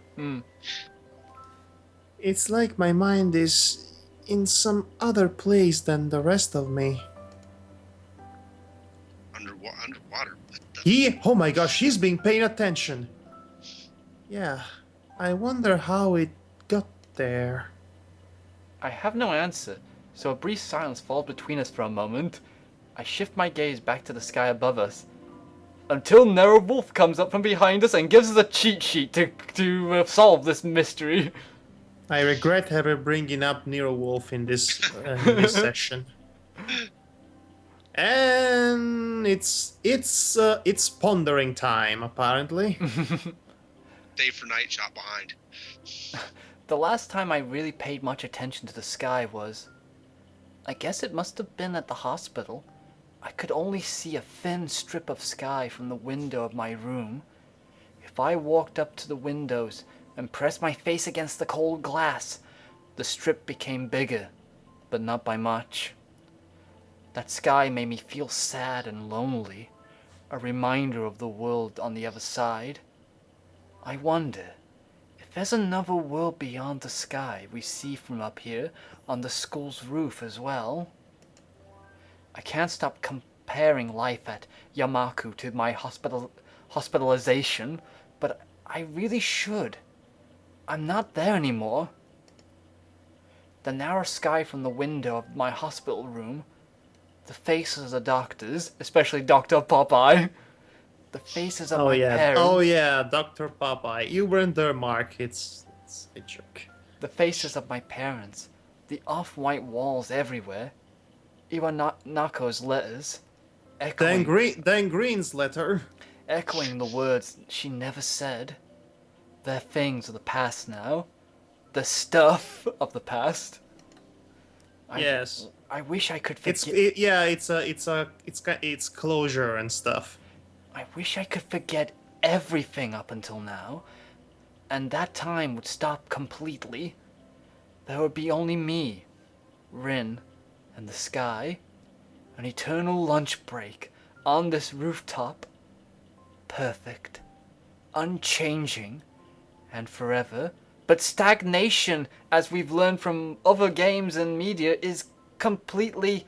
It's like my mind is in some other place than the rest of me.
Underwater?
Oh my gosh, he's been paying attention. Yeah, I wonder how it got there.
I have no answer, so a brief silence falls between us for a moment. I shift my gaze back to the sky above us, until Nero Wolf comes up from behind us and gives us a cheat sheet to solve this mystery.
I regret ever bringing up Nero Wolf in this session. And it's pondering time, apparently.
Day for night, shot behind.
The last time I really paid much attention to the sky was, I guess it must have been at the hospital. I could only see a thin strip of sky from the window of my room. If I walked up to the windows and pressed my face against the cold glass, the strip became bigger, but not by much. That sky made me feel sad and lonely, a reminder of the world on the other side. I wonder if there's another world beyond the sky we see from up here on the school's roof as well. I can't stop comparing life at Yamaku to my hospitalization, but I really should. I'm not there anymore. The narrow sky from the window of my hospital room, the faces of the doctors, especially Dr. Popeye, the faces of my parents.
Oh yeah, Dr. Popeye. You weren't there, Mark. It's a joke.
The faces of my parents, the off-white walls everywhere, Iwanako's letters,
Dan Green's letter.
echoing the words she never said. They're things of the past now. The stuff of the past.
Yes.
I wish I could forget.
It's closure and stuff.
I wish I could forget everything up until now, and that time would stop completely. There would be only me, Rin, and the sky, an eternal lunch break on this rooftop. Perfect, unchanging, and forever. But stagnation, as we've learned from other games and media, is completely,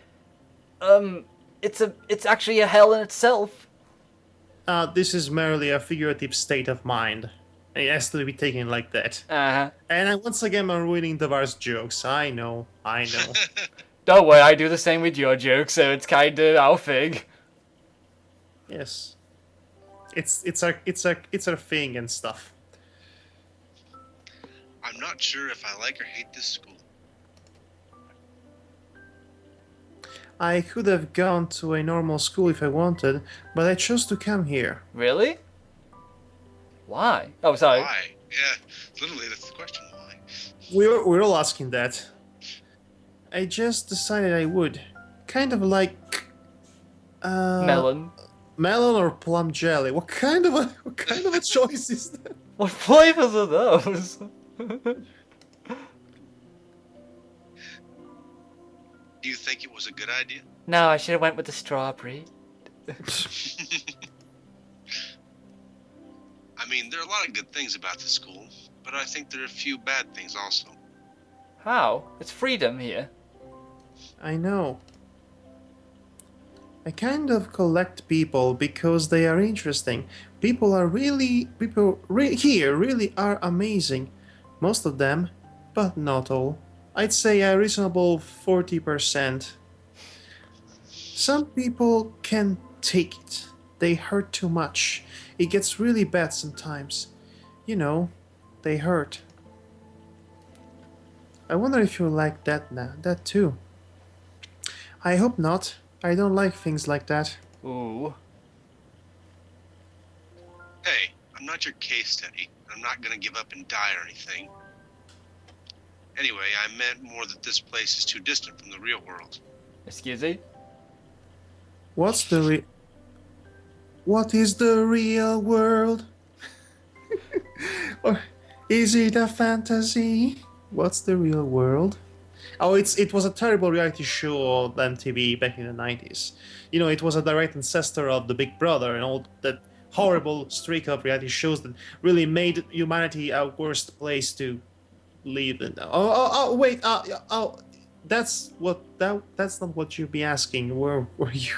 it's actually a hell in itself.
This is merely a figurative state of mind. It has to be taken like that.
Uh-huh.
And once again, I'm ruining Davar's jokes. I know.
Don't worry, I do the same with your jokes, so it's kinda our thing.
Yes. It's our thing and stuff.
I'm not sure if I like or hate this school.
I could have gone to a normal school if I wanted, but I chose to come here.
Really? Why? Oh, sorry.
Why? Yeah, literally, that's the question. Why?
We're all asking that. I just decided I would. Kind of like...
Melon.
Melon or plum jelly. What kind of a choice is that?
What flavors are those?
Do you think it was a good idea?
No, I should have went with the strawberry.
I mean, there are a lot of good things about the school, but I think there are a few bad things also.
How? It's freedom here.
I know. I kind of collect people because they are interesting. People here really are amazing. Most of them, but not all. I'd say a reasonable 40%. Some people can't take it. They hurt too much. It gets really bad sometimes. You know, they hurt. I wonder if you're like that now, that too. I hope not. I don't like things like that.
Ooh.
Hey, I'm not your case study. I'm not gonna give up and die or anything. Anyway, I meant more that this place is too distant from the real world.
Excuse me?
What is the real world? Or is it a fantasy? What's the real world? Oh, it was a terrible reality show on MTV back in the 90s. You know, it was a direct ancestor of the Big Brother and all that horrible streak of reality shows that really made humanity a worst place to live in. Wait, that's not what you'd be asking. Where were you?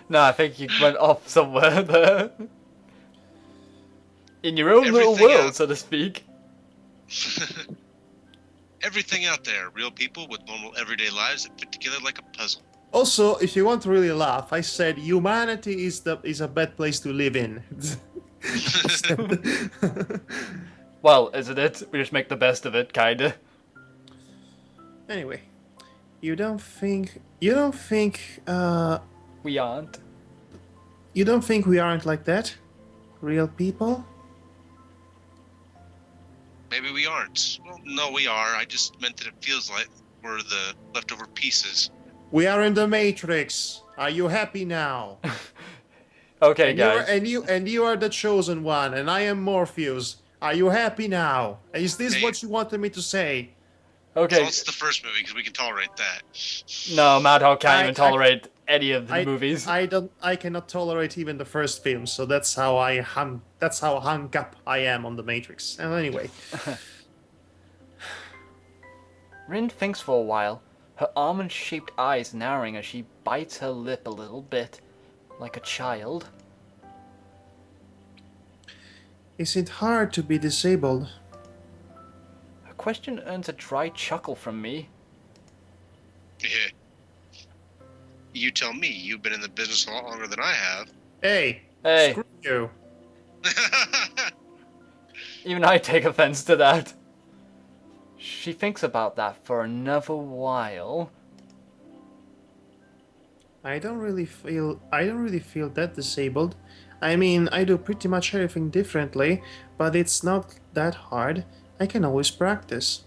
No, I think you went off somewhere there. In your own little
Everything
world,
else-
so to speak.
Everything out there, real people with normal everyday lives that fit together like a puzzle.
Also, if you want to really laugh, I said humanity is a bad place to live in.
Well, isn't it? We just make the best of it, kinda.
Anyway, you don't think
We aren't.
we aren't like that? Real people?
Maybe we aren't. Well, no, we are. I just meant that it feels like we're the leftover pieces.
We are in the Matrix. Are you happy now?
Okay,
And
guys.
you are the chosen one, and I am Morpheus. Are you happy now? Is this
Hey.
what you wanted me to say?
So
Okay.
it's the first movie because we can tolerate that.
No, Madhog can't
I-
even tolerate any of the
I-
movies.
I cannot tolerate even the first film, so that's how hung up I am on the Matrix. And anyway,
Rin thinks for a while, her almond-shaped eyes narrowing as she bites her lip a little bit, like a child.
is it hard to be disabled?
Her question earns a dry chuckle from me.
Yeah. You tell me. You've been in the business a lot longer than I have.
Hey,
Hey,
screw you.
even I take offense to that. She thinks about that for another while.
I don't really feel that disabled. I mean, I do pretty much everything differently, but it's not that hard. I can always practice.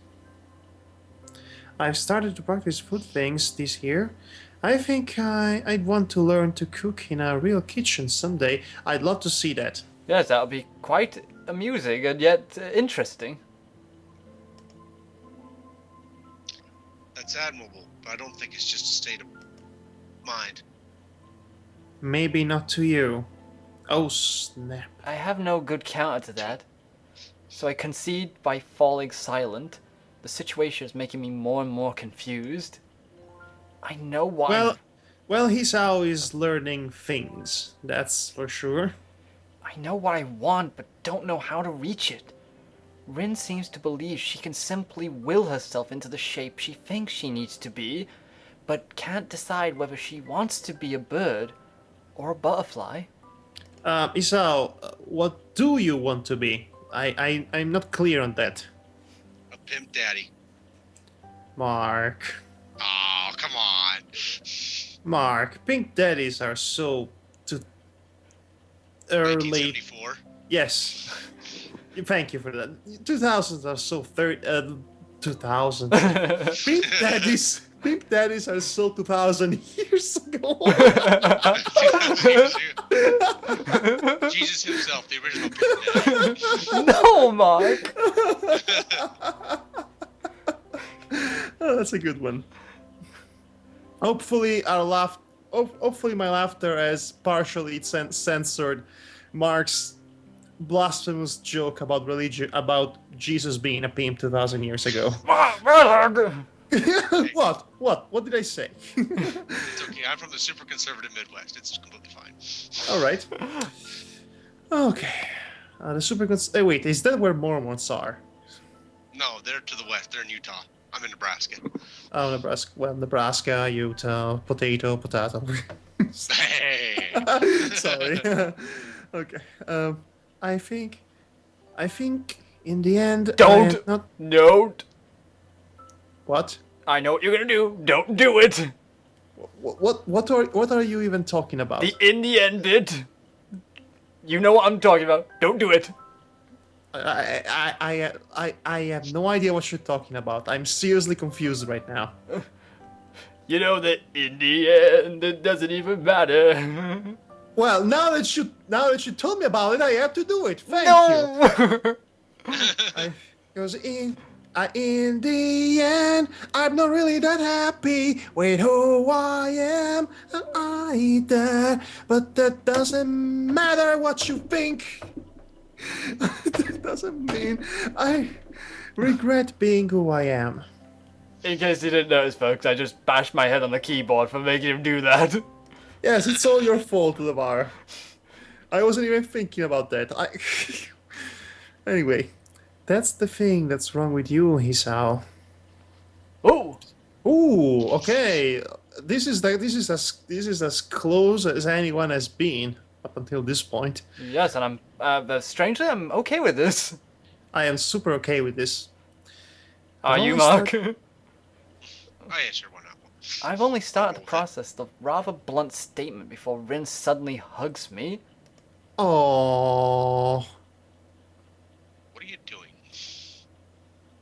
I've started to practice food things this year. I think I'd want to learn to cook in a real kitchen someday. I'd love to see that.
Yes, that would be quite amusing and yet interesting.
That's admirable, but I don't think it's just a state of mind.
Maybe not to you. Oh, snap.
I have no good counter to that. So I concede by falling silent. The situation is making me more and more confused. I know why.
Well, Hisao is learning things. That's for sure.
I know what I want, but don't know how to reach it. Rin seems to believe she can simply will herself into the shape she thinks she needs to be, but can't decide whether she wants to be a bird or a butterfly.
Hisao, what do you want to be? I'm not clear on that.
A pimp daddy.
Mark.
Oh, come on.
Mark, pink daddies are so too early.
1974.
Yes. Thank you for that. 2000s are so 2000. Pink daddies are so 2000 years ago.
Jesus himself, the original pimp daddy.
No, Mark!
Oh, that's a good one. Hopefully my laughter has partially censored Mark's blasphemous joke about religion, about Jesus being a pimp 2000 years ago. What did I say?
It's okay, I'm from the super conservative Midwest. It's completely fine.
All right. Okay. The super wait, is that where Mormons are?
No, they're to the west. They're in Utah. I'm in Nebraska.
Oh, Nebraska. Well, Nebraska, Utah, potato.
Hey!
Sorry. Okay. I think in the end. I am
Don't!
not.
Don't!
What?
I know what you're gonna do. Don't do it.
What are you even talking about?
The in the end bit. You know what I'm talking about. Don't do it.
I have no idea what you're talking about. I'm seriously confused right now.
You know that in the end it doesn't even matter.
Well, now that you told me about it, I have to do it. Thank
No.
you. Because in the end, I'm not really that happy with who I am either. But that doesn't matter what you think. That doesn't mean I regret being who I am.
In case you didn't notice, folks, I just bashed my head on the keyboard for making him do that.
Yes, it's all your fault, Lamar. I wasn't even thinking about that. Anyway, that's the thing that's wrong with you, Hisao.
Ooh.
Ooh, okay. This is as close as anyone has been up until this point.
Yes, and strangely, I'm okay with this.
I am super okay with this.
Are
I've
you,
only
Mark?
Oh yeah, sure, why not?
I've only started to process the rather blunt statement before Rin suddenly hugs me.
Oh.
What are you doing?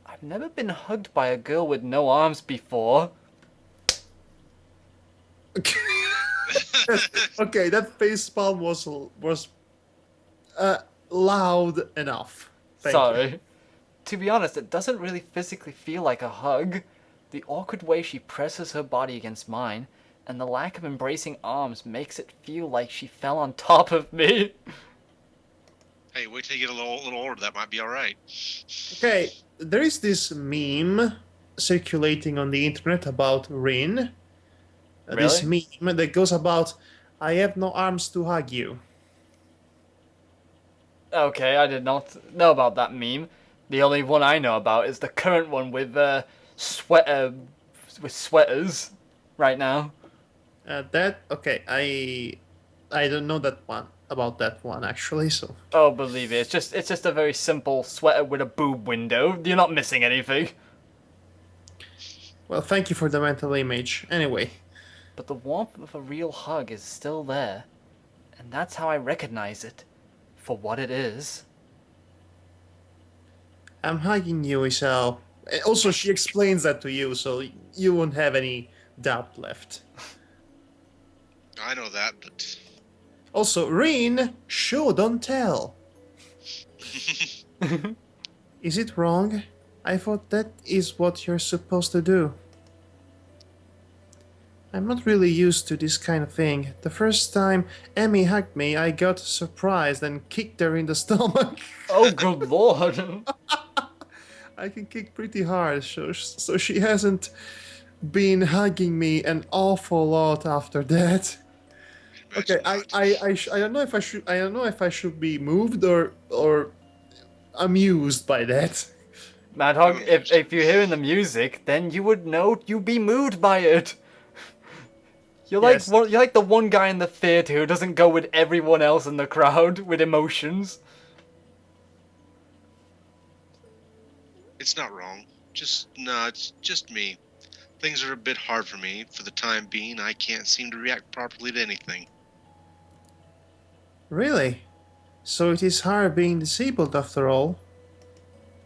I've never been hugged by a girl with no arms before.
Okay, that facepalm was loud enough. Thank
Sorry.
you.
To be honest, it doesn't really physically feel like a hug. The awkward way she presses her body against mine, and the lack of embracing arms makes it feel like she fell on top of me.
Hey, wait till you get a little older. That might be all right.
Okay, there is this meme circulating on the internet about Rin. This meme that goes about, I have no arms to hug you.
Okay, I did not know about that meme. The only one I know about is the current one with sweaters right now.
I don't know that one about that one actually. So
Oh, believe it, it's just a very simple sweater with a boob window. You're not missing anything.
well, thank you for the mental image. Anyway,
But the warmth of a real hug is still there, and that's how I recognize it for what it is.
I'm hugging you, Isao. Also, she explains that to you, so you won't have any doubt left.
I know that, but
Also, Rin, show, don't tell. Is it wrong? I thought that is what you're supposed to do. I'm not really used to this kind of thing. The first time Emmy hugged me, I got surprised and kicked her in the stomach.
Oh, good lord.
I can kick pretty hard, so she hasn't been hugging me an awful lot after that. Okay, I don't know if I should be moved or amused by that.
Madhog, if you're hearing the music, then you would know you'd be moved by it. You're
Yes.
you're like the one guy in the theater who doesn't go with everyone else in the crowd with emotions.
it's not wrong. It's just me. Things are a bit hard for me. For the time being, I can't seem to react properly to anything.
Really? So it is hard being disabled after all?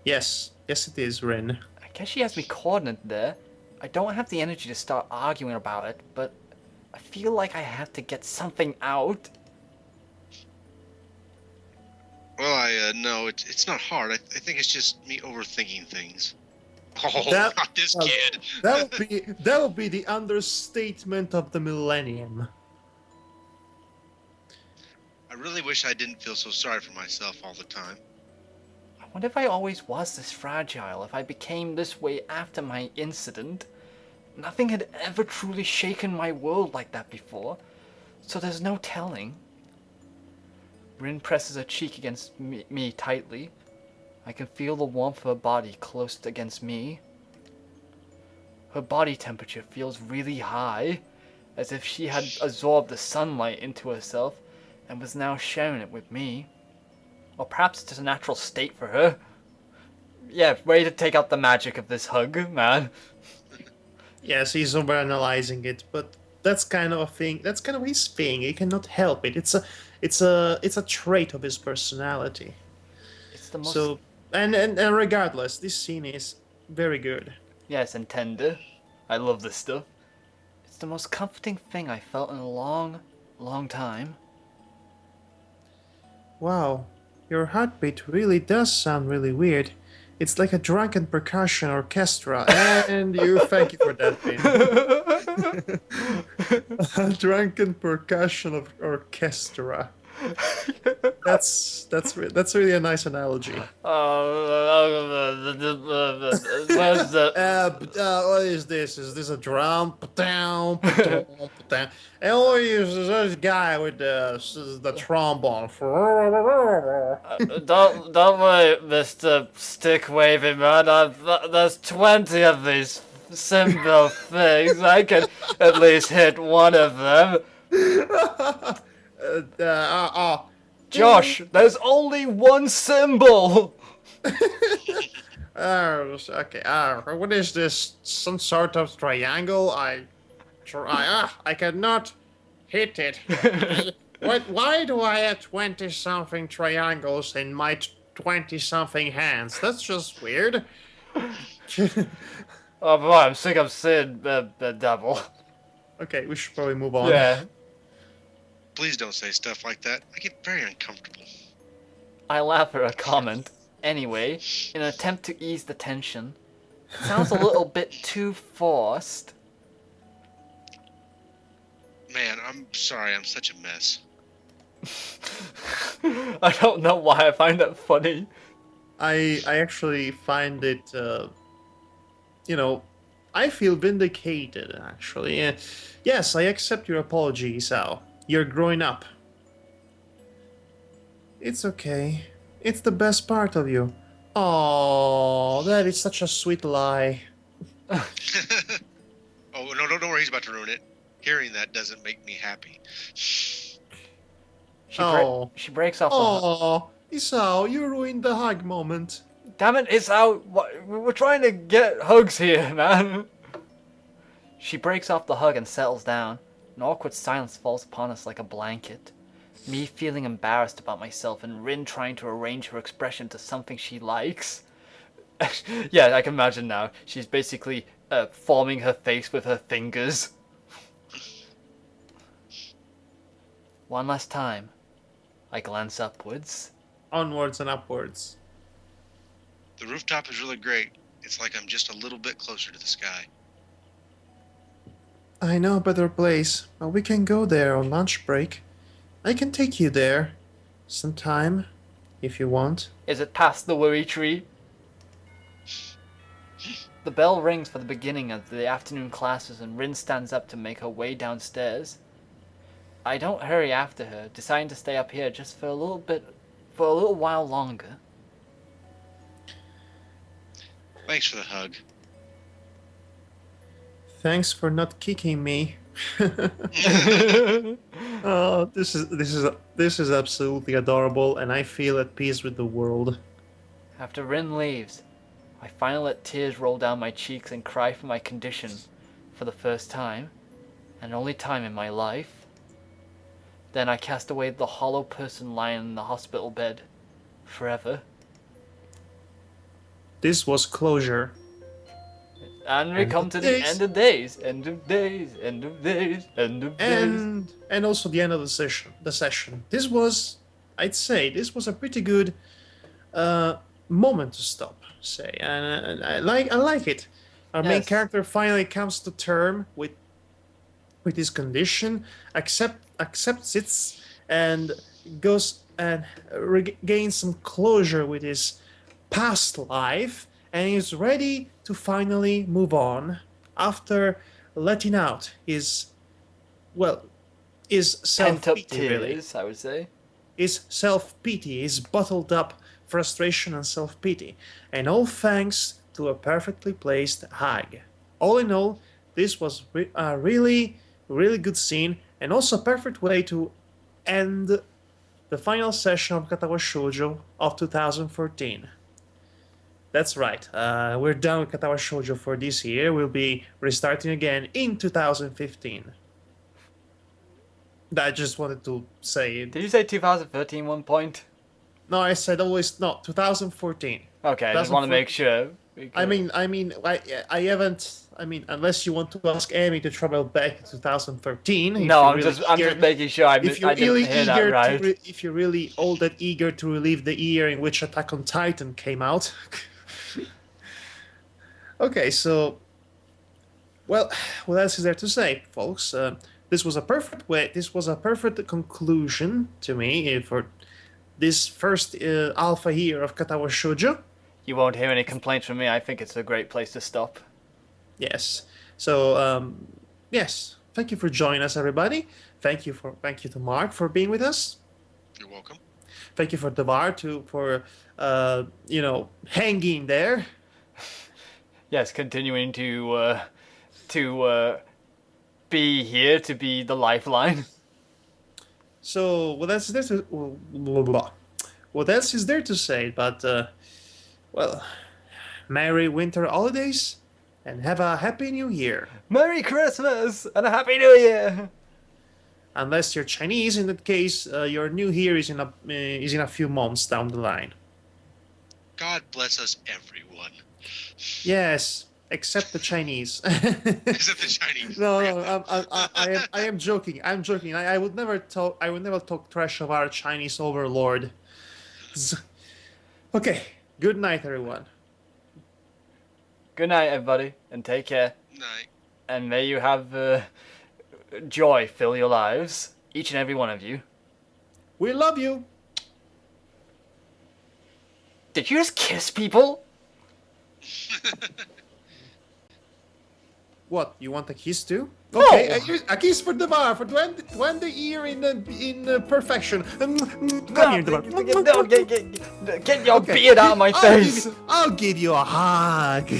Yes it is, Rin.
I guess she has me cornered there. I don't have the energy to start arguing about it, but I feel like I have to get something out.
Well, no, it's not hard. I think it's just me overthinking things. Oh,
That-
not this
well,
kid.
That would be the understatement of the millennium.
I really wish I didn't feel so sorry for myself all the time.
I wonder if I always was this fragile, if I became this way after my incident. Nothing had ever truly shaken my world like that before, so there's no telling. Rin presses her cheek against me tightly. I can feel the warmth of her body close against me. Her body temperature feels really high, as if she had absorbed the sunlight into herself and was now sharing it with me. Or perhaps it's just a natural state for her. Yeah, ready to take out the magic of this hug, man.
Yes, he's overanalyzing it, but that's kind of a thing. That's kind of his thing. He cannot help it. It's a trait of his personality.
It's the most
So, and regardless, this scene is very good.
yes, and tender. I love this stuff. It's the most comforting thing I felt in a long, long time.
Wow, your heartbeat really does sound really weird. It's like a drunken percussion orchestra, and you thank you for that, Vin. A drunken percussion of orchestra. That's really a nice analogy.
Where's the
What is this? Is this a drum? Pa-down, pa-down, pa-down. And oh, is this guy with the trombone?
don't worry, Mr. Stick Waving Man. There's 20 of these symbol things. I can at least hit one of them. Josh, there's only one symbol.
Okay. What is this? Some sort of triangle? I cannot hit it. Why do I have 20-something triangles in my 20-something hands? That's just weird.
Oh boy, I'm sick of seeing the devil.
Okay, we should probably move on.
Yeah.
Please don't say stuff like that. I get very uncomfortable.
I laugh at a comment. Anyway, in an attempt to ease the tension, it sounds a little bit too forced.
Man, I'm sorry. I'm such a mess.
I don't know why I find that funny.
I actually find it, I feel vindicated, actually. Yes, I accept your apology, Hisao. You're growing up. It's okay. It's the best part of you. Oh, that is such a sweet lie.
Oh, no, don't worry. He's about to ruin it. Hearing that doesn't make me happy.
She breaks off the
Oh, Hisao, you ruined the hug moment.
Damn it, Hisao! We're trying to get hugs here, man! She breaks off the hug and settles down. An awkward silence falls upon us like a blanket. Me feeling embarrassed about myself and Rin trying to arrange her expression to something she likes. Yeah, I can imagine now. She's basically forming her face with her fingers. One last time, I glance upwards.
Onwards and upwards.
The rooftop is really great. It's like I'm just a little bit closer to the sky.
I know a better place, but we can go there on lunch break. I can take you there sometime, if you want.
Is it past the worry tree? The bell rings for the beginning of the afternoon classes and Rin stands up to make her way downstairs. I don't hurry after her, deciding to stay up here just for a little while longer.
Thanks for the hug.
Thanks for not kicking me. Oh, this is absolutely adorable, and I feel at peace with the world.
After Rin leaves, I finally let tears roll down my cheeks and cry for my condition for the first time, and only time in my life. Then I cast away the hollow person lying in the hospital bed, forever.
This was closure.
And we come to the end of days, end of days, end of days, end of days.
And also the end of the session. This was, I'd say, a pretty good moment to stop, say. And I like it. Our main character finally comes to term with his condition, accepts it, and goes and regains some closure with his past life, and is ready to finally move on after letting out his self-pity, really.
I would say.
His self-pity, his bottled up frustration and self-pity, and all thanks to a perfectly placed hug. All in all, this was a really, really good scene, and also a perfect way to end the final session of Katawa Shoujo of 2014. That's right. We're done with Katawa Shoujo for this year. We'll be restarting again in 2015. I just wanted to say.
Did you say 2013 one point?
No, I said always not 2014.
Okay, I just want to make sure.
I mean, I haven't. I mean, unless you want to ask Amy to travel back to 2013.
No, I'm just making sure I didn't hear that right.
If you're really all that eager to relive the year in which Attack on Titan came out. Okay, so, well, what else is there to say, folks? This was a perfect way. This was a perfect conclusion to me for this first alpha year of Katawa Shoujo.
You won't hear any complaints from me. I think it's a great place to stop.
Yes. So, yes. Thank you for joining us, everybody. Thank you to Mark for being with us.
You're welcome.
Thank you for Devar for hanging there.
Yes, continuing to be here, to be the lifeline.
So what else is there to what else is there to say? But well, Merry Winter Holidays and have a Happy New Year.
Merry Christmas and a Happy New Year.
Unless you're Chinese, in that case, your New Year is in a few months down the line.
God bless us, everyone.
Yes, except the Chinese.
Except the Chinese.
No, I am joking. I'm joking. I would never talk trash of our Chinese overlord. Okay. Good night, everyone.
Good night, everybody, and take care.
Night.
And may you have joy fill your lives, each and every one of you.
We love you.
Did you just kiss people?
What, you want a kiss too?
No.
Okay, a kiss for Devar for 20 year in perfection. Come here, Devar.
Get your beard out of my face.
I'll give you a hug.